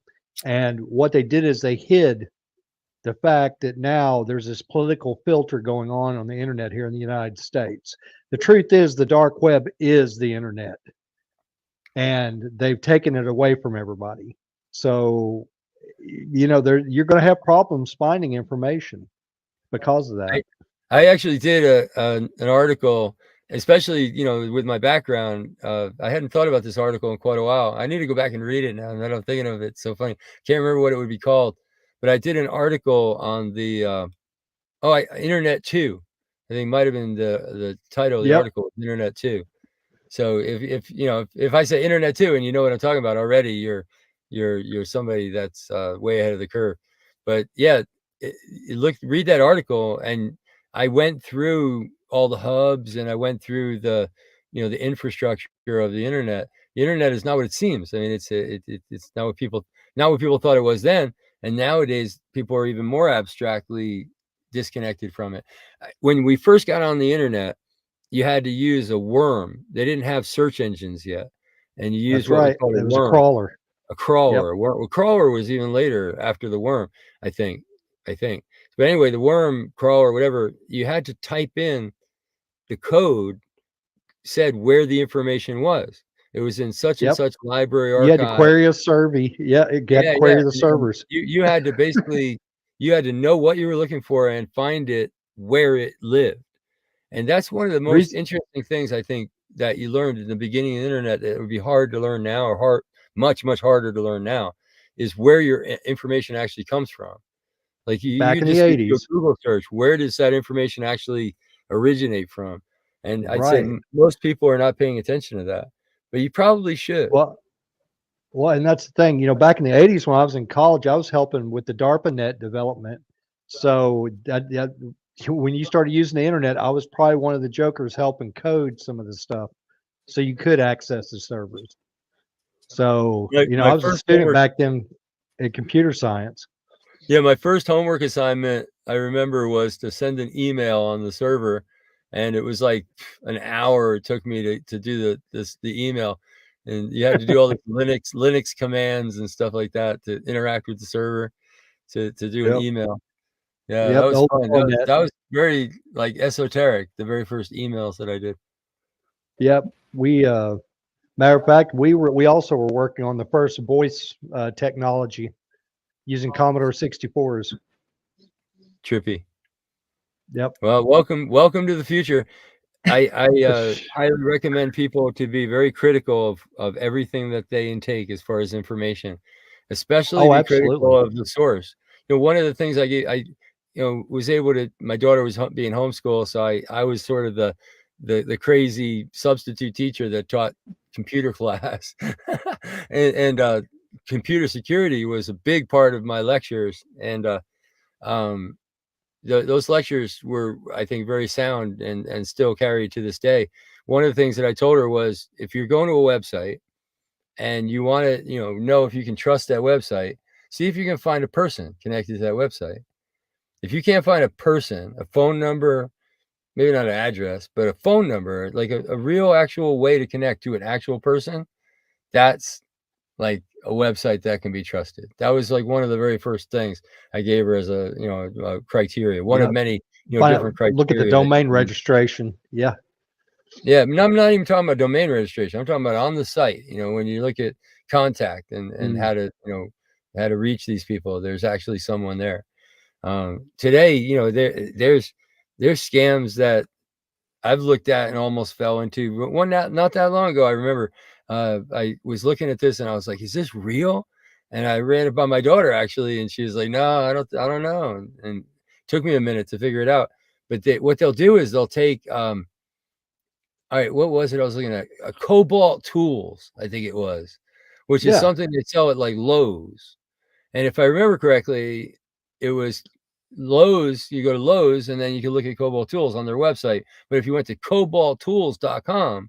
B: and what they did is they hid the fact that now there's this political filter going on the internet here in the United States. The truth is the dark web is the internet, and they've taken it away from everybody. So, you're going to have problems finding information because of that.
C: I actually did an article, especially, with my background. I hadn't thought about this article in quite a while. I need to go back and read it now that I'm thinking of it. It's so funny. Can't remember what it would be called, but I did an article on the, Internet 2. I think might have been the title of the article, Internet 2. So if I say Internet 2 and you know what I'm talking about already, you're somebody that's way ahead of the curve. But yeah, read that article, and I went through all the hubs, and I went through the infrastructure of the internet. The internet is not what it seems. I mean, it's not what people thought it was then, and nowadays people are even more abstractly disconnected from it. When we first got on the internet, you had to use a worm. They didn't have search engines yet, and you used what was called a worm. A crawler. A crawler was even later after the worm, I think. But anyway, the worm, crawler, whatever, you had to type in the code, said where the information was. It was in such and such library archive.
B: You had to query a survey. Query the servers.
C: You had to basically, you had to know what you were looking for and find it where it lived. And that's one of the most interesting things, I think, that you learned in the beginning of the internet that would be hard to learn now, or much harder to learn now, is where your information actually comes from. Like
B: back in the 80s,
C: do a Google search, where does that information actually originate from? And I'd say most people are not paying attention to that, but you probably should.
B: Well, and that's the thing. Back in the 80s when I was in college, I was helping with the DARPANET development. So when you started using the internet, I was probably one of the jokers helping code some of the stuff, so you could access the servers. So I was a student back then in computer science.
C: Yeah, my first homework assignment, I remember, was to send an email on the server, and it was like an hour it took me to do the email, and you had to do all the Linux commands and stuff like that to interact with the server to do an email. Yeah, that was fun. That was very esoteric, the very first emails that I did.
B: Yep, we matter of fact, we also were working on the first voice technology using Commodore 64s.
C: Trippy.
B: Yep.
C: Well, welcome to the future. I highly recommend people to be very critical of everything that they intake as far as information, especially be critical of the source. One of the things I was able to. My daughter was being homeschooled, so I was sort of the crazy substitute teacher that taught computer class, and computer security was a big part of my lectures, and those lectures were, I think, very sound and still carried to this day. One of the things that I told her was, if you're going to a website and you want to, know if you can trust that website, see if you can find a person connected to that website. If you can't find a person, a phone number, maybe not an address, but a phone number, like a real actual way to connect to an actual person, that's like a website that can be trusted. That was like one of the very first things I gave her as a criteria, one of many, different criteria.
B: Look at the domain registration. Yeah.
C: Yeah. I mean, I'm not even talking about domain registration. I'm talking about on the site, when you look at contact and how to, how to reach these people, there's actually someone there. Today, there's scams that I've looked at and almost fell into. But one not that long ago, I remember I was looking at this and I was like, "Is this real?" And I ran it by my daughter actually, and she was like, "No, I don't know." And it took me a minute to figure it out. But what they'll do is they'll take, all right, what was it I was looking at? Cobalt tools, I think it was, which is something they sell at like Lowe's. And if I remember correctly, it was Lowe's. You go to Lowe's and then you can look at Cobalt Tools on their website. But if you went to cobalttools.com,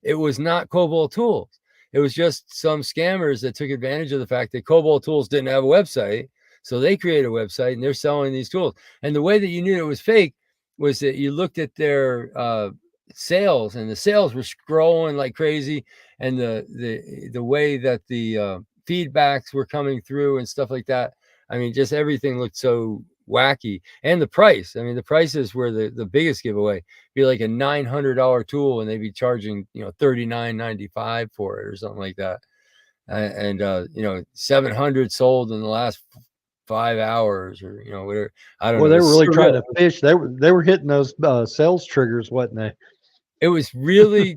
C: it was not Cobalt Tools. It was just some scammers that took advantage of the fact that Cobalt Tools didn't have a website. So they created a website and they're selling these tools. And the way that you knew it was fake was that you looked at their sales, and the sales were scrolling like crazy. And the way that the feedbacks were coming through and stuff like that. I mean, just everything looked so wacky. And the price, I mean, the prices were the biggest giveaway. It'd be like a $900 tool and they'd be charging, $39.95 for it or something like that. And 700 sold in the last 5 hours or, whatever. I don't know.
B: Well, they were really trying to fish. They were hitting those sales triggers, wasn't they?
C: It was really,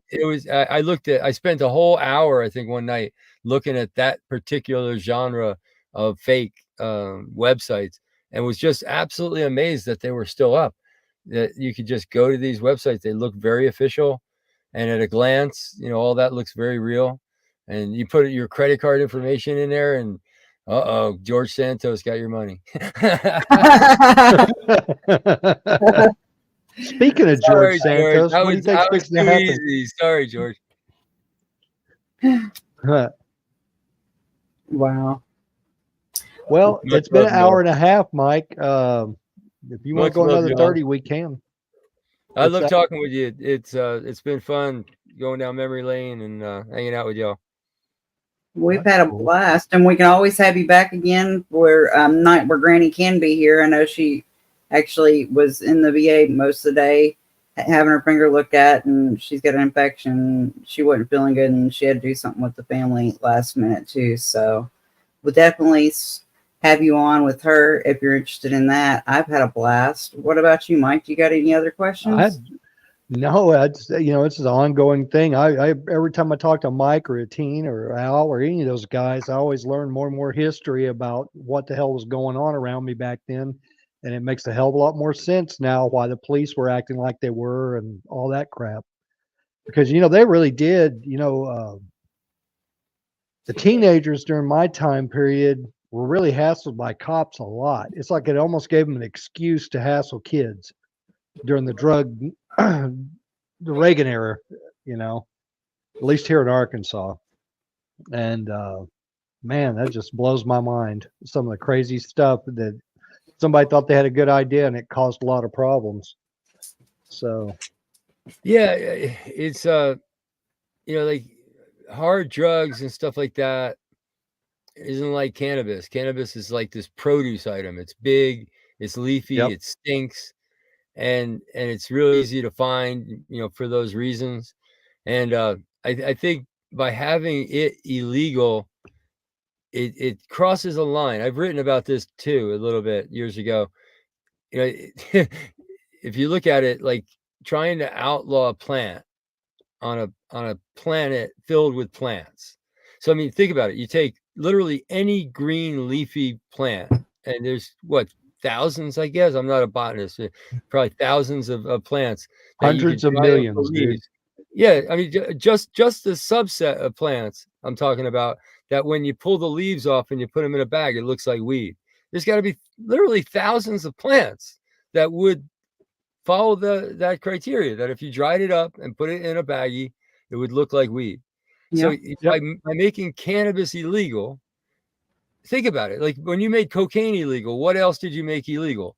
C: I spent a whole hour, I think, one night looking at that particular genre of fake websites, and was just absolutely amazed that they were still up, that you could just go to these websites. They look very official, and at a glance, all that looks very real. And you put your credit card information in there, and George Santos got your money.
B: Speaking of George Santos, what do you think's fixing to happen?
C: Easy. Sorry, George.
A: Wow.
B: Well, it's been an hour and a half, Mike. If you want to go another 30, we can.
C: I love talking with you. It's been fun going down memory lane and hanging out with y'all.
A: We've had a blast, and we can always have you back again where night where Granny can be here. I know she actually was in the VA most of the day having her finger looked at, and she's got an infection. She wasn't feeling good, and she had to do something with the family last minute too. So we'll definitely have you on with her if you're interested in that. I've had a blast. What about you, Mike? You got any other questions?
B: No, it's it's an ongoing thing. I every time I talk to Mike or Teen or Al or any of those guys, I always learn more and more history about what the hell was going on around me back then. And it makes a hell of a lot more sense now why the police were acting like they were and all that crap. Because, they really did, the teenagers during my time period were really hassled by cops a lot. It's like it almost gave them an excuse to hassle kids during the Reagan era, at least here in Arkansas. And, man, that just blows my mind. Some of the crazy stuff that somebody thought they had a good idea and it caused a lot of problems. So
C: yeah, it's like hard drugs and stuff like that isn't like cannabis. Cannabis is like this produce item. It's big, it's leafy, it stinks, and it's really easy to find, for those reasons. And I think by having it illegal, it crosses a line. I've written about this too a little bit years ago. If you look at it, like trying to outlaw a plant on a planet filled with plants. So I mean, think about it. You take literally any green leafy plant, and there's thousands, I guess. I'm not a botanist. Probably thousands of plants.
B: Hundreds of millions, dude.
C: Yeah, I mean, just the subset of plants I'm talking about, that when you pull the leaves off and you put them in a bag, it looks like weed. There's got to be literally thousands of plants that would follow that criteria, that if you dried it up and put it in a baggie, it would look like weed. So
B: Yep.
C: by making cannabis illegal, think about it. Like when you made cocaine illegal, what else did you make illegal?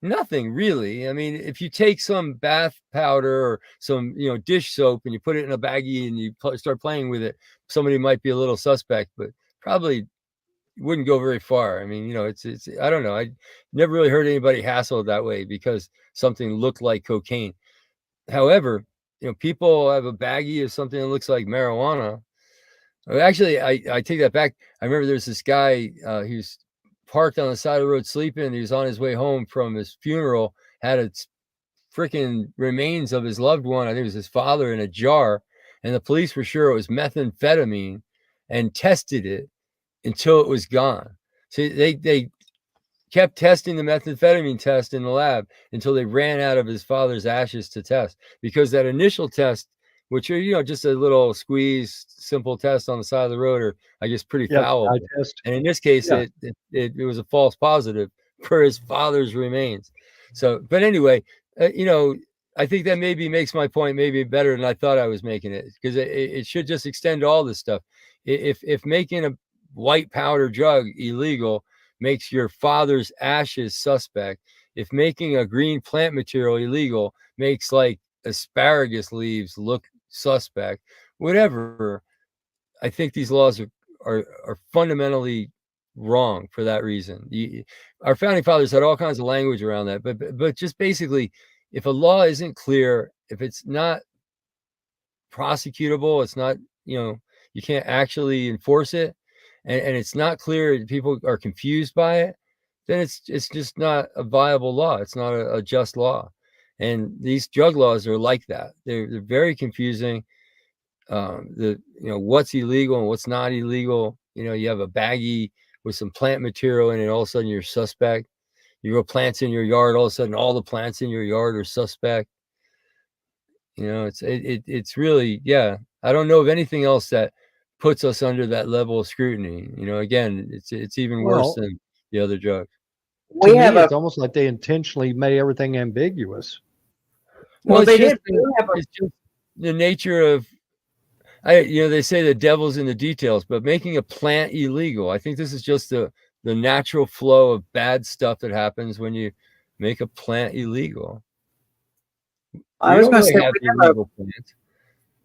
C: Nothing really. I mean, if you take some bath powder or some, dish soap and you put it in a baggie and you start playing with it, somebody might be a little suspect, but probably wouldn't go very far. I mean, it's I don't know. I never really heard anybody hassled that way because something looked like cocaine. However, people have a baggie of something that looks like marijuana. Actually, I take that back. I remember there's this guy, he was parked on the side of the road sleeping. He was on his way home from his funeral, had a freaking remains of his loved one, I think it was his father, in a jar. And the police were sure it was methamphetamine and tested it until it was gone. So they kept testing the methamphetamine test in the lab until they ran out of his father's ashes to test, because that initial test, which are, just a little squeeze, simple test on the side of the road, are, I guess, pretty foul. And in this case, it was a false positive for his father's remains. So, but anyway, I think that maybe makes my point maybe better than I thought I was making it, because it should just extend to all this stuff. If making a white powder drug illegal makes your father's ashes suspect, if making a green plant material illegal makes like asparagus leaves look suspect, whatever, I think these laws are fundamentally wrong for that reason. Our founding fathers had all kinds of language around that, but just basically, if a law isn't clear, if it's not prosecutable, it's not, you can't actually enforce it, and it's not clear, people are confused by it, then it's just not a viable law. It's not a just law. And these drug laws are like that. They're very confusing. What's illegal and what's not illegal. You have a baggie with some plant material in it, all of a sudden you're suspect. You grow plants in your yard, all of a sudden all the plants in your yard are suspect. It's really, yeah. I don't know of anything else that puts us under that level of scrutiny. Again, it's even worse than the other drugs.
B: To me, it's almost like they intentionally made everything ambiguous.
C: Well, it's just the nature of, they say the devil's in the details, but making a plant illegal, I think this is just the natural flow of bad stuff that happens when you make a plant illegal.
A: I was going to say,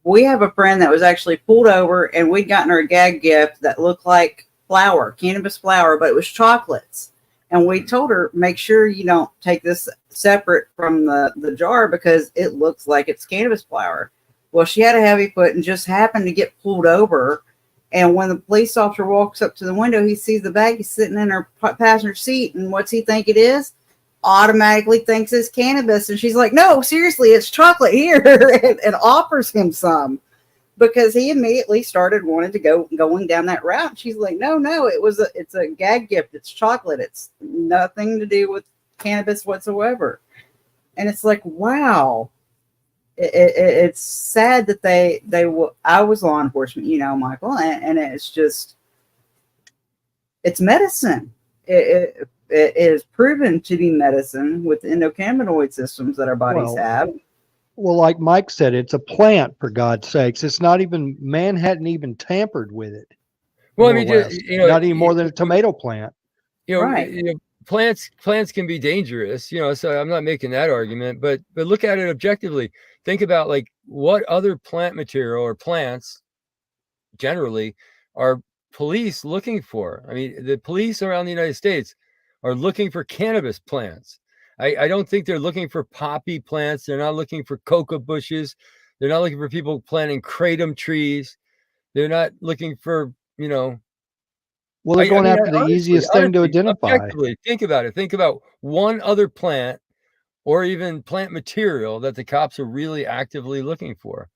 A: we have a friend that was actually pulled over, and we'd gotten her a gag gift that looked like flour, cannabis flour, but it was chocolates. And we told her, make sure you don't take this separate from the jar because it looks like it's cannabis flour. Well, she had a heavy foot and just happened to get pulled over. And when the police officer walks up to the window, he sees the baggie sitting in her passenger seat. And what's he think it is? Automatically thinks it's cannabis. And she's like, no, seriously, it's chocolate here, and offers him some, because he immediately started wanting to going down that route. She's like, no, it's a gag gift. It's chocolate. It's nothing to do with cannabis whatsoever. And it's like, wow. It's sad that they I was law enforcement, Michael, and it's just, it's medicine. It is proven to be medicine with the endocannabinoid systems that our bodies have.
B: Well, like Mike said, it's a plant, for God's sakes. It's not even, man hadn't even tampered with it.
C: Well, I mean,
B: not even more than a tomato plant.
C: Right. Plants can be dangerous, so I'm not making that argument, but look at it objectively. Think about like what other plant material or plants generally are police looking for. I mean, the police around the United States are looking for cannabis plants. I don't think they're looking for poppy plants. They're not looking for coca bushes. They're not looking for people planting kratom trees. They're not looking for,
B: Well, they're going after the easiest thing to identify.
C: Think about it. Think about one other plant or even plant material that the cops are really actively looking for.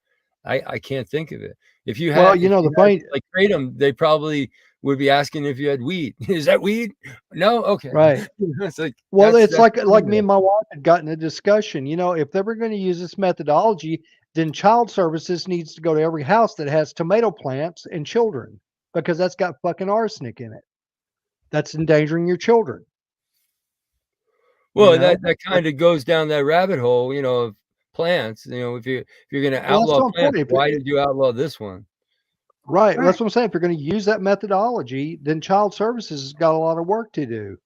C: I can't think of it. If you had,
B: the point,
C: like kratom, they probably would be asking if you had weed. Is that weed? No. Okay.
B: Right.
C: It's like,
B: well, it's like me and my wife had gotten a discussion. If they were going to use this methodology, then child services needs to go to every house that has tomato plants and children, because that's got fucking arsenic in it. That's endangering your children.
C: Well,
B: You know?
C: that kind of goes down that rabbit hole, of plants. If you're going to
B: Well, that's
C: outlaw
B: what I'm
C: plants,
B: saying.
C: why did you outlaw this one?
B: Right.
A: Right.
B: That's what I'm saying. If you're going to use that methodology, then child services has got a lot of work to do.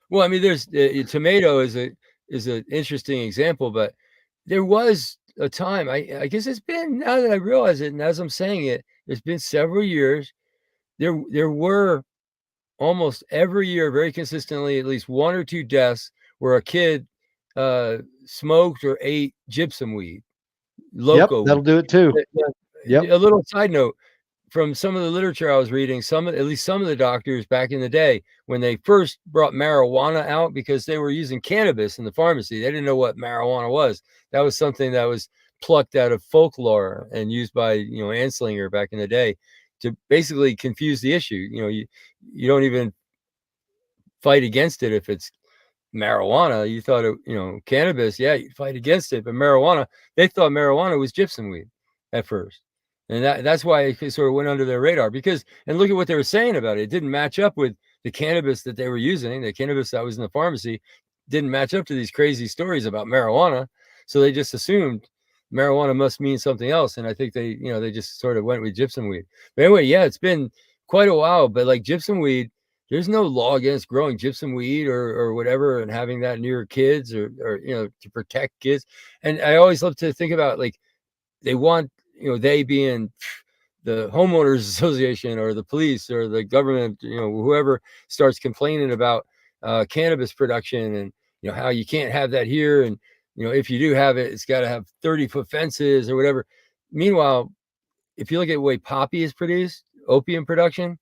C: Well, I mean, there's tomato is an interesting example, but there was a time. I guess it's been, now that I realize it, and as I'm saying it, it's been several years. There were almost every year, very consistently, at least 1 or 2 deaths where a kid smoked or ate gypsum weed, loco
B: Yep, that'll
C: weed.
B: do it too. Yep.
C: A little side note from some of the literature I was reading, at least some of the doctors back in the day, when they first brought marijuana out, because they were using cannabis in the pharmacy, they didn't know what marijuana was. That was something that was plucked out of folklore and used by Anslinger back in the day to basically confuse the issue. You don't even fight against it if it's marijuana. You thought cannabis, yeah, you'd fight against it, but marijuana, they thought marijuana was gypsum weed at first. And that's why it sort of went under their radar, and look at what they were saying about it. It didn't match up with the cannabis that they were using. The cannabis that was in the pharmacy didn't match up to these crazy stories about marijuana. So they just assumed marijuana must mean something else. And I think they just sort of went with gypsum weed. But anyway, yeah, it's been quite a while, but like gypsum weed, there's no law against growing gypsum weed or whatever and having that near kids or to protect kids. And I always love to think about, like, they want, they being the homeowners association or the police or the government, whoever starts complaining about cannabis production and, how you can't have that here. And, if you do have it, it's got to have 30-foot fences or whatever. Meanwhile, if you look at the way poppy is produced, opium production,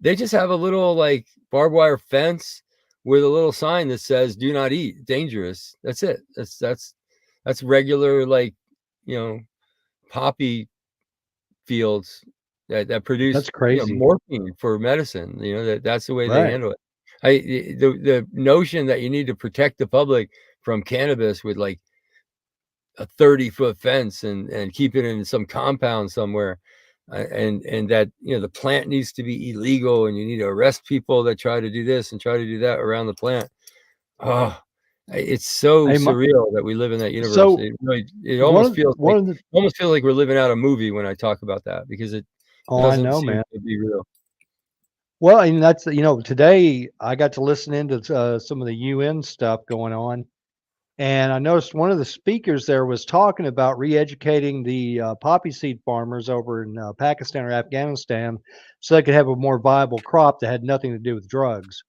C: they just have a little like barbed wire fence with a little sign that says "Do not eat, dangerous." That's it. That's regular, like, poppy fields that produce
B: That's crazy.
C: morphine for medicine. That's the way they
B: Right.
C: handle it. The notion that you need to protect the public from cannabis with like a 30-foot fence and keep it in some compound somewhere, and that the plant needs to be illegal and you need to arrest people that try to do this and try to do that around the plant. Oh, it's so
B: Hey,
C: surreal that we live in that universe.
B: So,
C: it almost feels like
B: one of the
C: we're living out a movie when I talk about that, because it
B: oh, I
C: doesn't
B: know,
C: seem
B: man.
C: to be real.
B: Well, and that's today I got to listen into some of the UN stuff going on, and I noticed one of the speakers there was talking about re-educating the poppy seed farmers over in Pakistan or Afghanistan, so they could have a more viable crop that had nothing to do with drugs.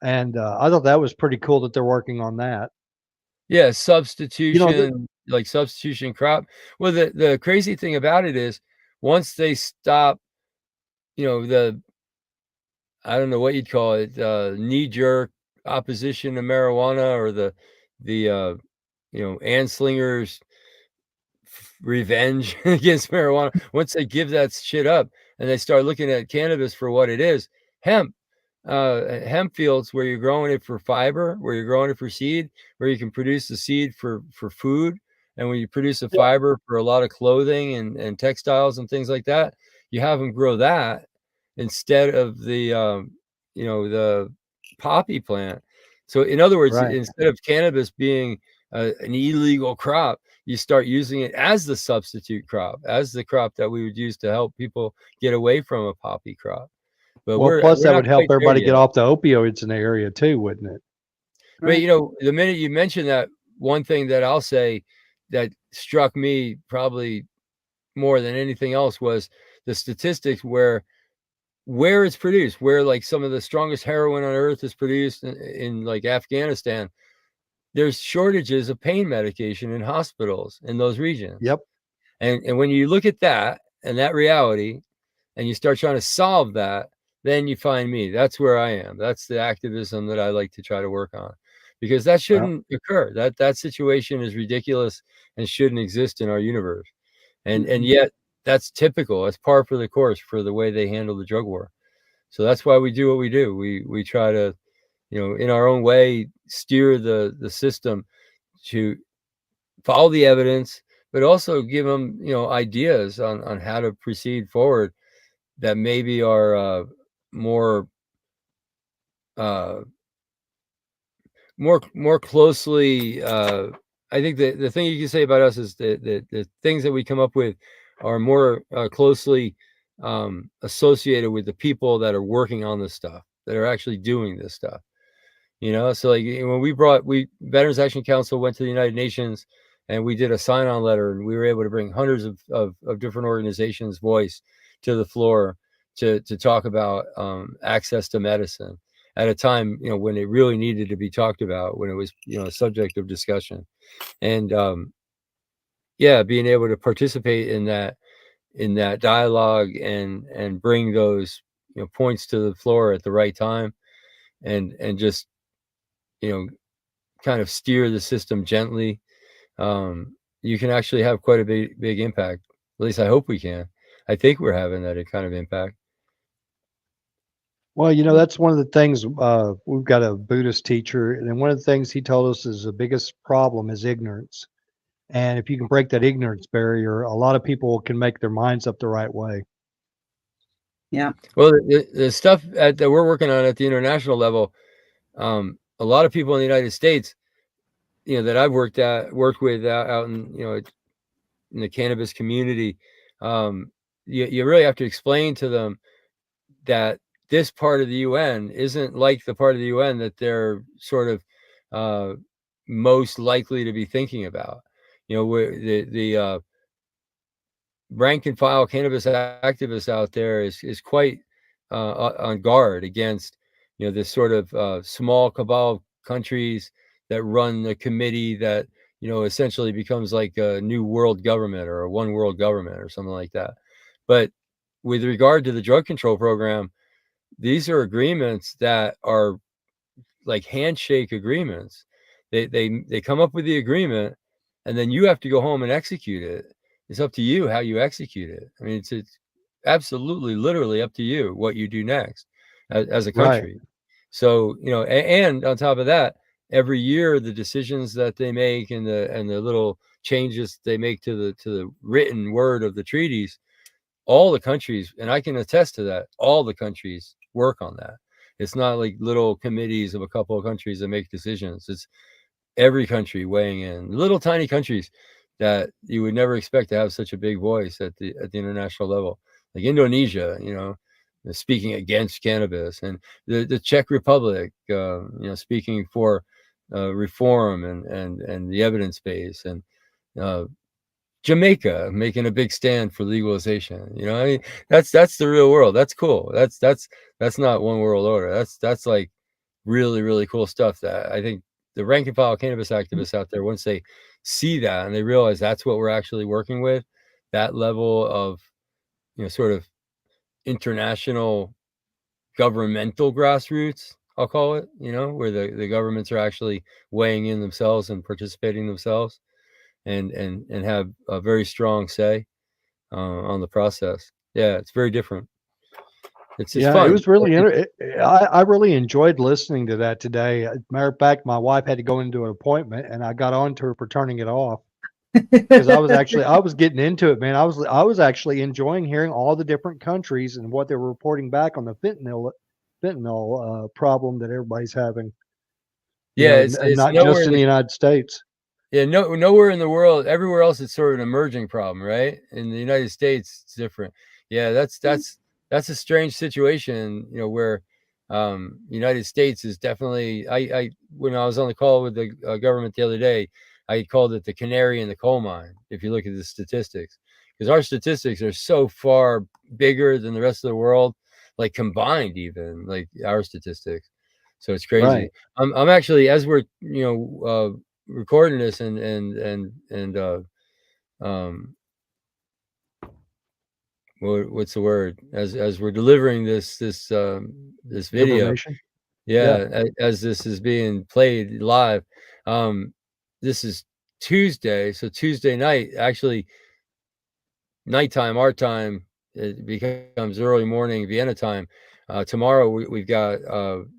B: And I thought that was pretty cool that they're working on that.
C: Yeah, substitution, like substitution crop. Well, the crazy thing about it is, once they stop, I don't know what you'd call it, knee-jerk opposition to marijuana, or the Anslingers revenge against marijuana. Once they give that shit up and they start looking at cannabis for what it is, hemp fields where you're growing it for fiber, where you're growing it for seed, where you can produce the seed for food, and when you produce the fiber for a lot of clothing and textiles and things like that, you have them grow that instead of the the poppy plant. So in other words,
B: Right.
C: instead of cannabis being an illegal crop, you start using it as the substitute crop, as the crop that we would use to help people get away from a poppy crop. But
B: Well, plus
C: we're
B: that
C: not
B: would help
C: quite there
B: everybody
C: yet.
B: get off the opioids in the area too, wouldn't it?
C: But the minute you mention that, one thing that I'll say that struck me probably more than anything else was the statistics where it's produced, where like some of the strongest heroin on earth is produced in like Afghanistan. There's shortages of pain medication in hospitals in those regions.
B: Yep.
C: And when you look at that and that reality, and you start trying to solve that, then you find me. That's where I am. That's the activism that I like to try to work on, because that shouldn't occur. That situation is ridiculous and shouldn't exist in our universe. And yet that's typical. It's par for the course for the way they handle the drug war. So that's why we do what we do. We try to, in our own way, steer the system to follow the evidence, but also give them, ideas on how to proceed forward that maybe are more closely. I think the thing you can say about us is the things that we come up with are more closely associated with the people that are working on this stuff, that are actually doing this stuff. So like when Veterans Action Council went to the United Nations and we did a sign-on letter, and we were able to bring hundreds of different organizations' voice to the floor to talk about access to medicine at a time, when it really needed to be talked about, when it was, a subject of discussion. And being able to participate in that dialogue and bring those, points to the floor at the right time, and just, kind of steer the system gently, you can actually have quite a big impact. At least I hope we can. I think we're having that kind of impact.
B: Well, that's one of the things. We've got a Buddhist teacher, and one of the things he told us is the biggest problem is ignorance. And if you can break that ignorance barrier, a lot of people can make their minds up the right way.
A: Yeah.
C: Well, the stuff that we're working on at the international level, a lot of people in the United States, that I've worked with out in, in the cannabis community, you really have to explain to them that this part of the UN isn't like the part of the UN that they're sort of most likely to be thinking about. Where the rank and file cannabis activists out there is quite on guard against, this sort of small cabal of countries that run the committee that, essentially becomes like a new world government or a one world government or something like that. But with regard to the drug control program, these are agreements that are like handshake agreements. They come up with the agreement, and then you have to go home and execute it. It's up to you how you execute it. I mean, it's absolutely, literally up to you what you do next as a country. Right. So, and on top of that, every year the decisions that they make and the little changes they make to the written word of the treaties, all the countries, and I can attest to that, all the countries work on that. It's not like little committees of a couple of countries that make decisions. It's every country weighing in. Little tiny countries that you would never expect to have such a big voice at the international level, like Indonesia, speaking against cannabis, and the Czech Republic, speaking for reform and the evidence base, and Jamaica making a big stand for legalization. I mean, that's the real world. That's cool. That's not one world order. That's like really, really cool stuff that I think the rank and file cannabis activists out there, once they see that and they realize that's what we're actually working with, that level of, sort of international governmental grassroots, I'll call it, where the governments are actually weighing in themselves and participating themselves, and have a very strong say on the process. Yeah, it's very different. It's fun.
B: It was really I really enjoyed listening to that today. Matter of fact, my wife had to go into an appointment, and I got on to her for turning it off because I was getting into it, man. I was actually enjoying hearing all the different countries and what they were reporting back on the fentanyl problem that everybody's having.
C: Yeah,
B: it's not just in the United States.
C: Yeah, nowhere in the world. Everywhere else, it's sort of an emerging problem, right? In the United States, it's different. Yeah, that's a strange situation, where United States is definitely. I when I was on the call with the government the other day, I called it the canary in the coal mine. If you look at the statistics, because our statistics are so far bigger than the rest of the world, like combined, even like our statistics. So it's crazy. Right. I'm actually, as we're recording this and what's the word, as we're delivering this video, as this is being played live, this is Tuesday, so Tuesday night, actually nighttime, our time, it becomes early morning Vienna time. Tomorrow we've got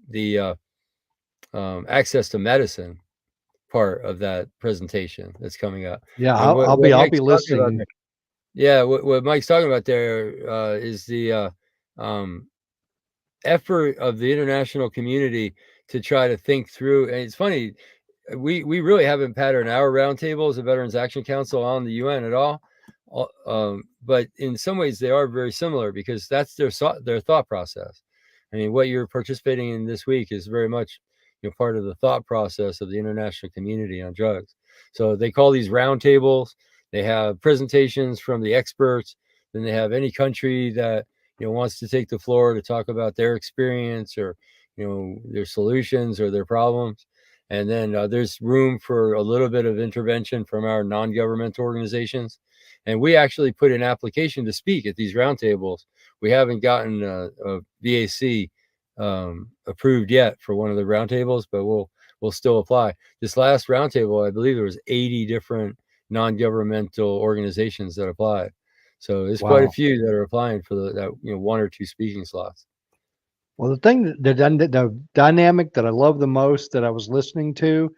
C: the access to medicine part of that presentation that's coming up.
B: Yeah,
C: And
B: I'll be
C: Mike's talking about
B: listening.
C: there- yeah, what Mike's talking about there is the effort of the international community to try to think through. And it's funny, we really haven't patterned our roundtable as a Veterans Action Council on the UN at all. But in some ways they are very similar because that's their thought process. I mean, what you're participating in this week is very much, you know, part of the thought process of the international community on drugs. So they call these roundtables. They have presentations from the experts. Then they have any country that, you know, wants to take the floor to talk about their experience or, you know, their solutions or their problems. And then there's room for a little bit of intervention from our non-governmental organizations. And we actually put an application to speak at these roundtables. We haven't gotten a VAC approved yet for one of the roundtables, but we'll still apply. This last roundtable, I believe there was 80 different non-governmental organizations that applied. So there's quite a few that are applying for that, you know, 1 or 2 speaking slots.
B: Well, the thing, the dynamic that I love the most that I was listening to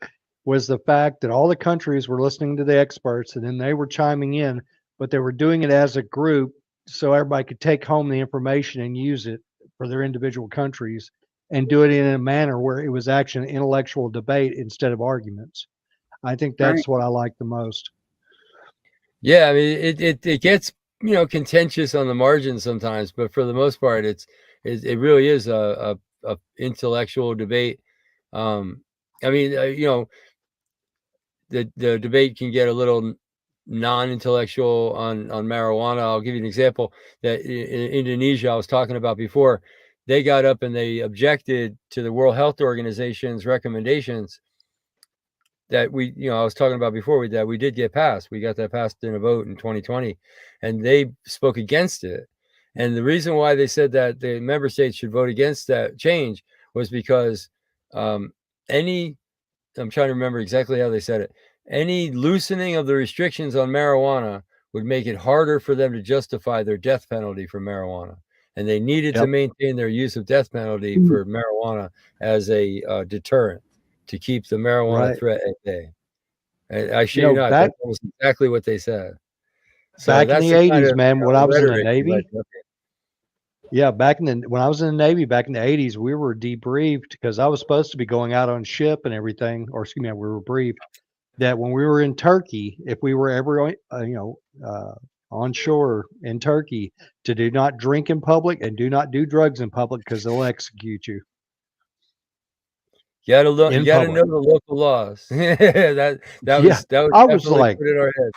B: was the fact that all the countries were listening to the experts and then they were chiming in, but they were doing it as a group so everybody could take home the information and use it for their individual countries and do it in a manner where it was actually an intellectual debate instead of arguments. I think that's what I like the most.
C: Yeah, I mean, it gets, you know, contentious on the margins sometimes, but for the most part, it really is a intellectual debate. I mean, you know, the debate can get a little non-intellectual on marijuana. I'll give you an example that in Indonesia I was talking about before. They got up and they objected to the World Health Organization's recommendations that we, you know, I was talking about before that we did get passed. We got that passed in a vote in 2020, and they spoke against it. And the reason why they said that the member states should vote against that change was because I'm trying to remember exactly how they said it. Any loosening of the restrictions on marijuana would make it harder for them to justify their death penalty for marijuana. And they needed to maintain their use of death penalty for marijuana as a deterrent to keep the marijuana threat at bay. And I shit you not, that was exactly what they said. So
B: back in the 80s, man, when I was in the Navy.
C: Yeah,
B: when I was in the Navy back in the 80s, we were debriefed because I was supposed to be going out on ship and everything, or excuse me, we were briefed that when we were in Turkey, if we were ever, on shore in Turkey, to do not drink in public and do not do drugs in public because they'll execute you.
C: You gotta know the local laws. that was
B: I was like,
C: put in our head.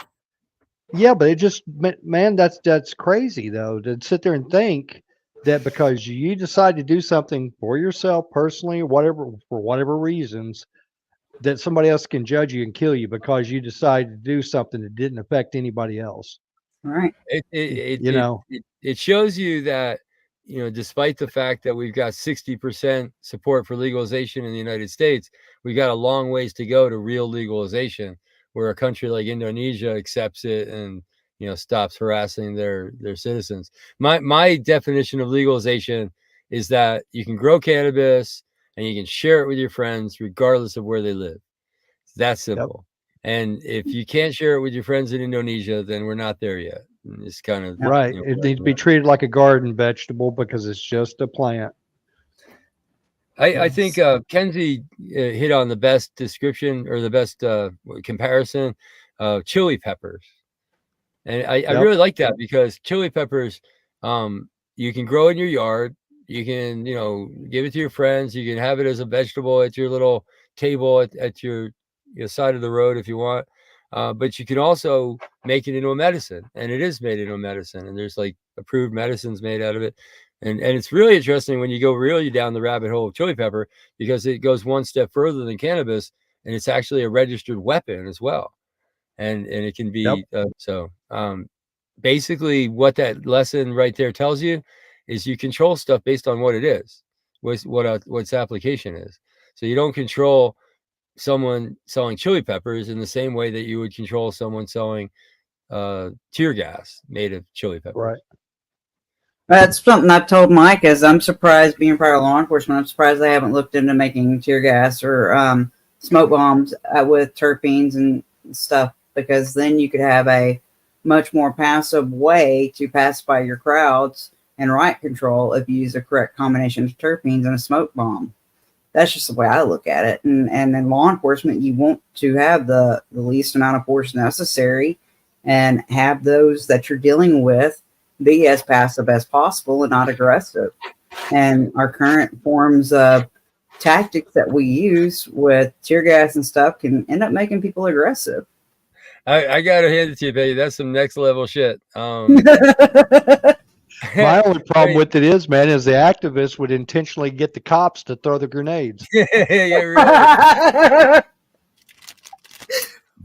B: Yeah, but it just, man, that's crazy though, to sit there and think that because you decide to do something for yourself personally, whatever, for whatever reasons, that somebody else can judge you and kill you because you decided to do something that didn't affect anybody else.
A: Right.
C: It shows you that, you know, despite the fact that we've got 60% support for legalization in the United States, we've got a long ways to go to real legalization, where a country like Indonesia accepts it and, you know, stops harassing their citizens. My definition of legalization is that you can grow cannabis and you can share it with your friends regardless of where they live. It's that simple. And if you can't share it with your friends in Indonesia, then we're not there yet. It's kind of
B: right. It needs to be treated like a garden vegetable because it's just a plant.
C: I think Kenzie hit on the best description or the best comparison of chili peppers. And I really like that because chili peppers, you can grow in your yard. You can, you know, give it to your friends. You can have it as a vegetable at your little table at your side of the road if you want. But you can also make it into a medicine, and it is made into a medicine. And there's like approved medicines made out of it. And it's really interesting when you go really down the rabbit hole of chili pepper, because it goes one step further than cannabis, and it's actually a registered weapon as well. And it can be basically what that lesson right there tells you is you control stuff based on what it is, what its application is. So you don't control someone selling chili peppers in the same way that you would control someone selling tear gas made of chili pepper.
B: Right.
A: That's something I've told Mike, is I'm surprised, being part of law enforcement, I'm surprised they haven't looked into making tear gas or smoke bombs with terpenes and stuff, because then you could have a much more passive way to pacify your crowds and riot control if you use the correct combination of terpenes in a smoke bomb. That's just the way I look at it. And in law enforcement, you want to have the least amount of force necessary and have those that you're dealing with be as passive as possible and not aggressive. And our current forms of tactics that we use with tear gas and stuff can end up making people aggressive.
C: I gotta hand it to you, Peggy. That's some next level shit.
B: My only problem with it is, man, is the activists would intentionally get the cops to throw the grenades.
C: Yeah, really.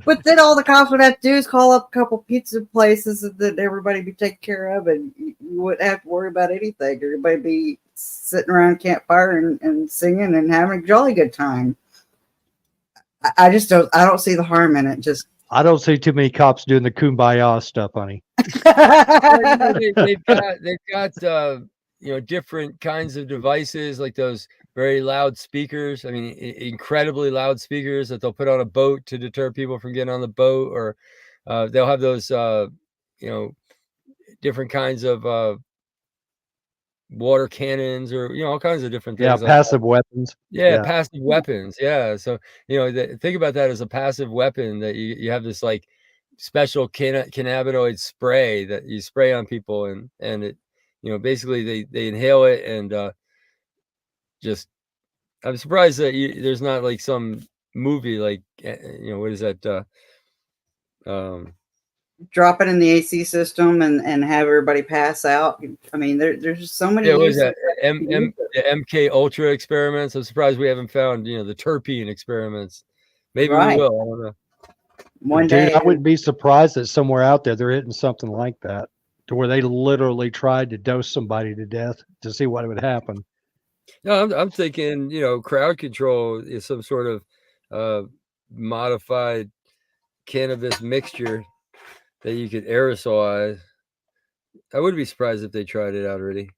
A: But then all the cops would have to do is call up a couple pizza places that everybody be taken care of, and you wouldn't have to worry about anything. Everybody be sitting around a campfire and singing and having a jolly good time. I don't see the harm in it. Just
B: I don't see too many cops doing the kumbaya stuff, honey.
C: Well, they've got different kinds of devices, like those very loud speakers. I mean, incredibly loud speakers that they'll put on a boat to deter people from getting on the boat, or they'll have those different kinds of water cannons, or all kinds of different things.
B: Yeah, passive weapons.
C: Yeah, passive weapons. Yeah, so think about that as a passive weapon, that you have this like special cannabinoid spray that you spray on people, and it basically they inhale it, and just I'm surprised that there's not like some movie like what is that
A: drop it in the AC system and have everybody pass out. I mean, there's just so many.
C: Yeah, what is that? The MK Ultra experiments. I'm surprised we haven't found the terpene experiments. Maybe we will. I don't know.
A: One day,
B: I wouldn't be surprised that somewhere out there they're hitting something like that, to where they literally tried to dose somebody to death to see what would happen.
C: No, I'm thinking, crowd control is some sort of modified cannabis mixture that you could aerosolize. I wouldn't be surprised if they tried it out already.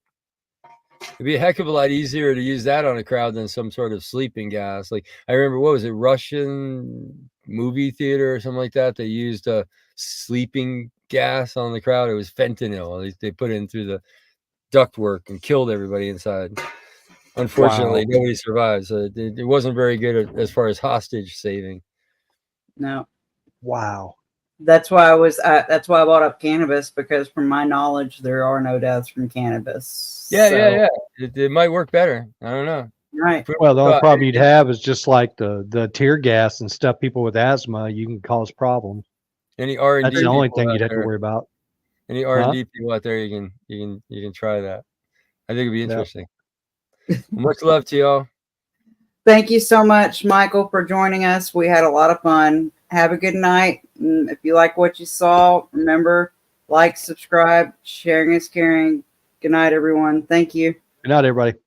C: It'd be a heck of a lot easier to use that on a crowd than some sort of sleeping gas. Like, I remember, what was it, Russian movie theater or something like that? They used a sleeping gas on the crowd. It was fentanyl. They put it in through the ductwork and killed everybody inside. Unfortunately, nobody survived. So it wasn't very good as far as hostage saving.
A: No.
B: Wow.
A: That's why I brought up cannabis, because from my knowledge, there are no deaths from cannabis.
C: Yeah. It might work better. I don't know.
A: Right.
B: Well, the only problem you'd have is just like the tear gas and stuff. People with asthma, you can cause problems.
C: Any R&D?
B: That's the only thing you'd have to worry about.
C: Any R&D people out there, you can try that. I think it'd be interesting. Much love to y'all.
A: Thank you so much, Michael, for joining us. We had a lot of fun. Have a good night. And if you like what you saw, remember, like, subscribe, sharing is caring. Good night, everyone. Thank you.
B: Good night, everybody.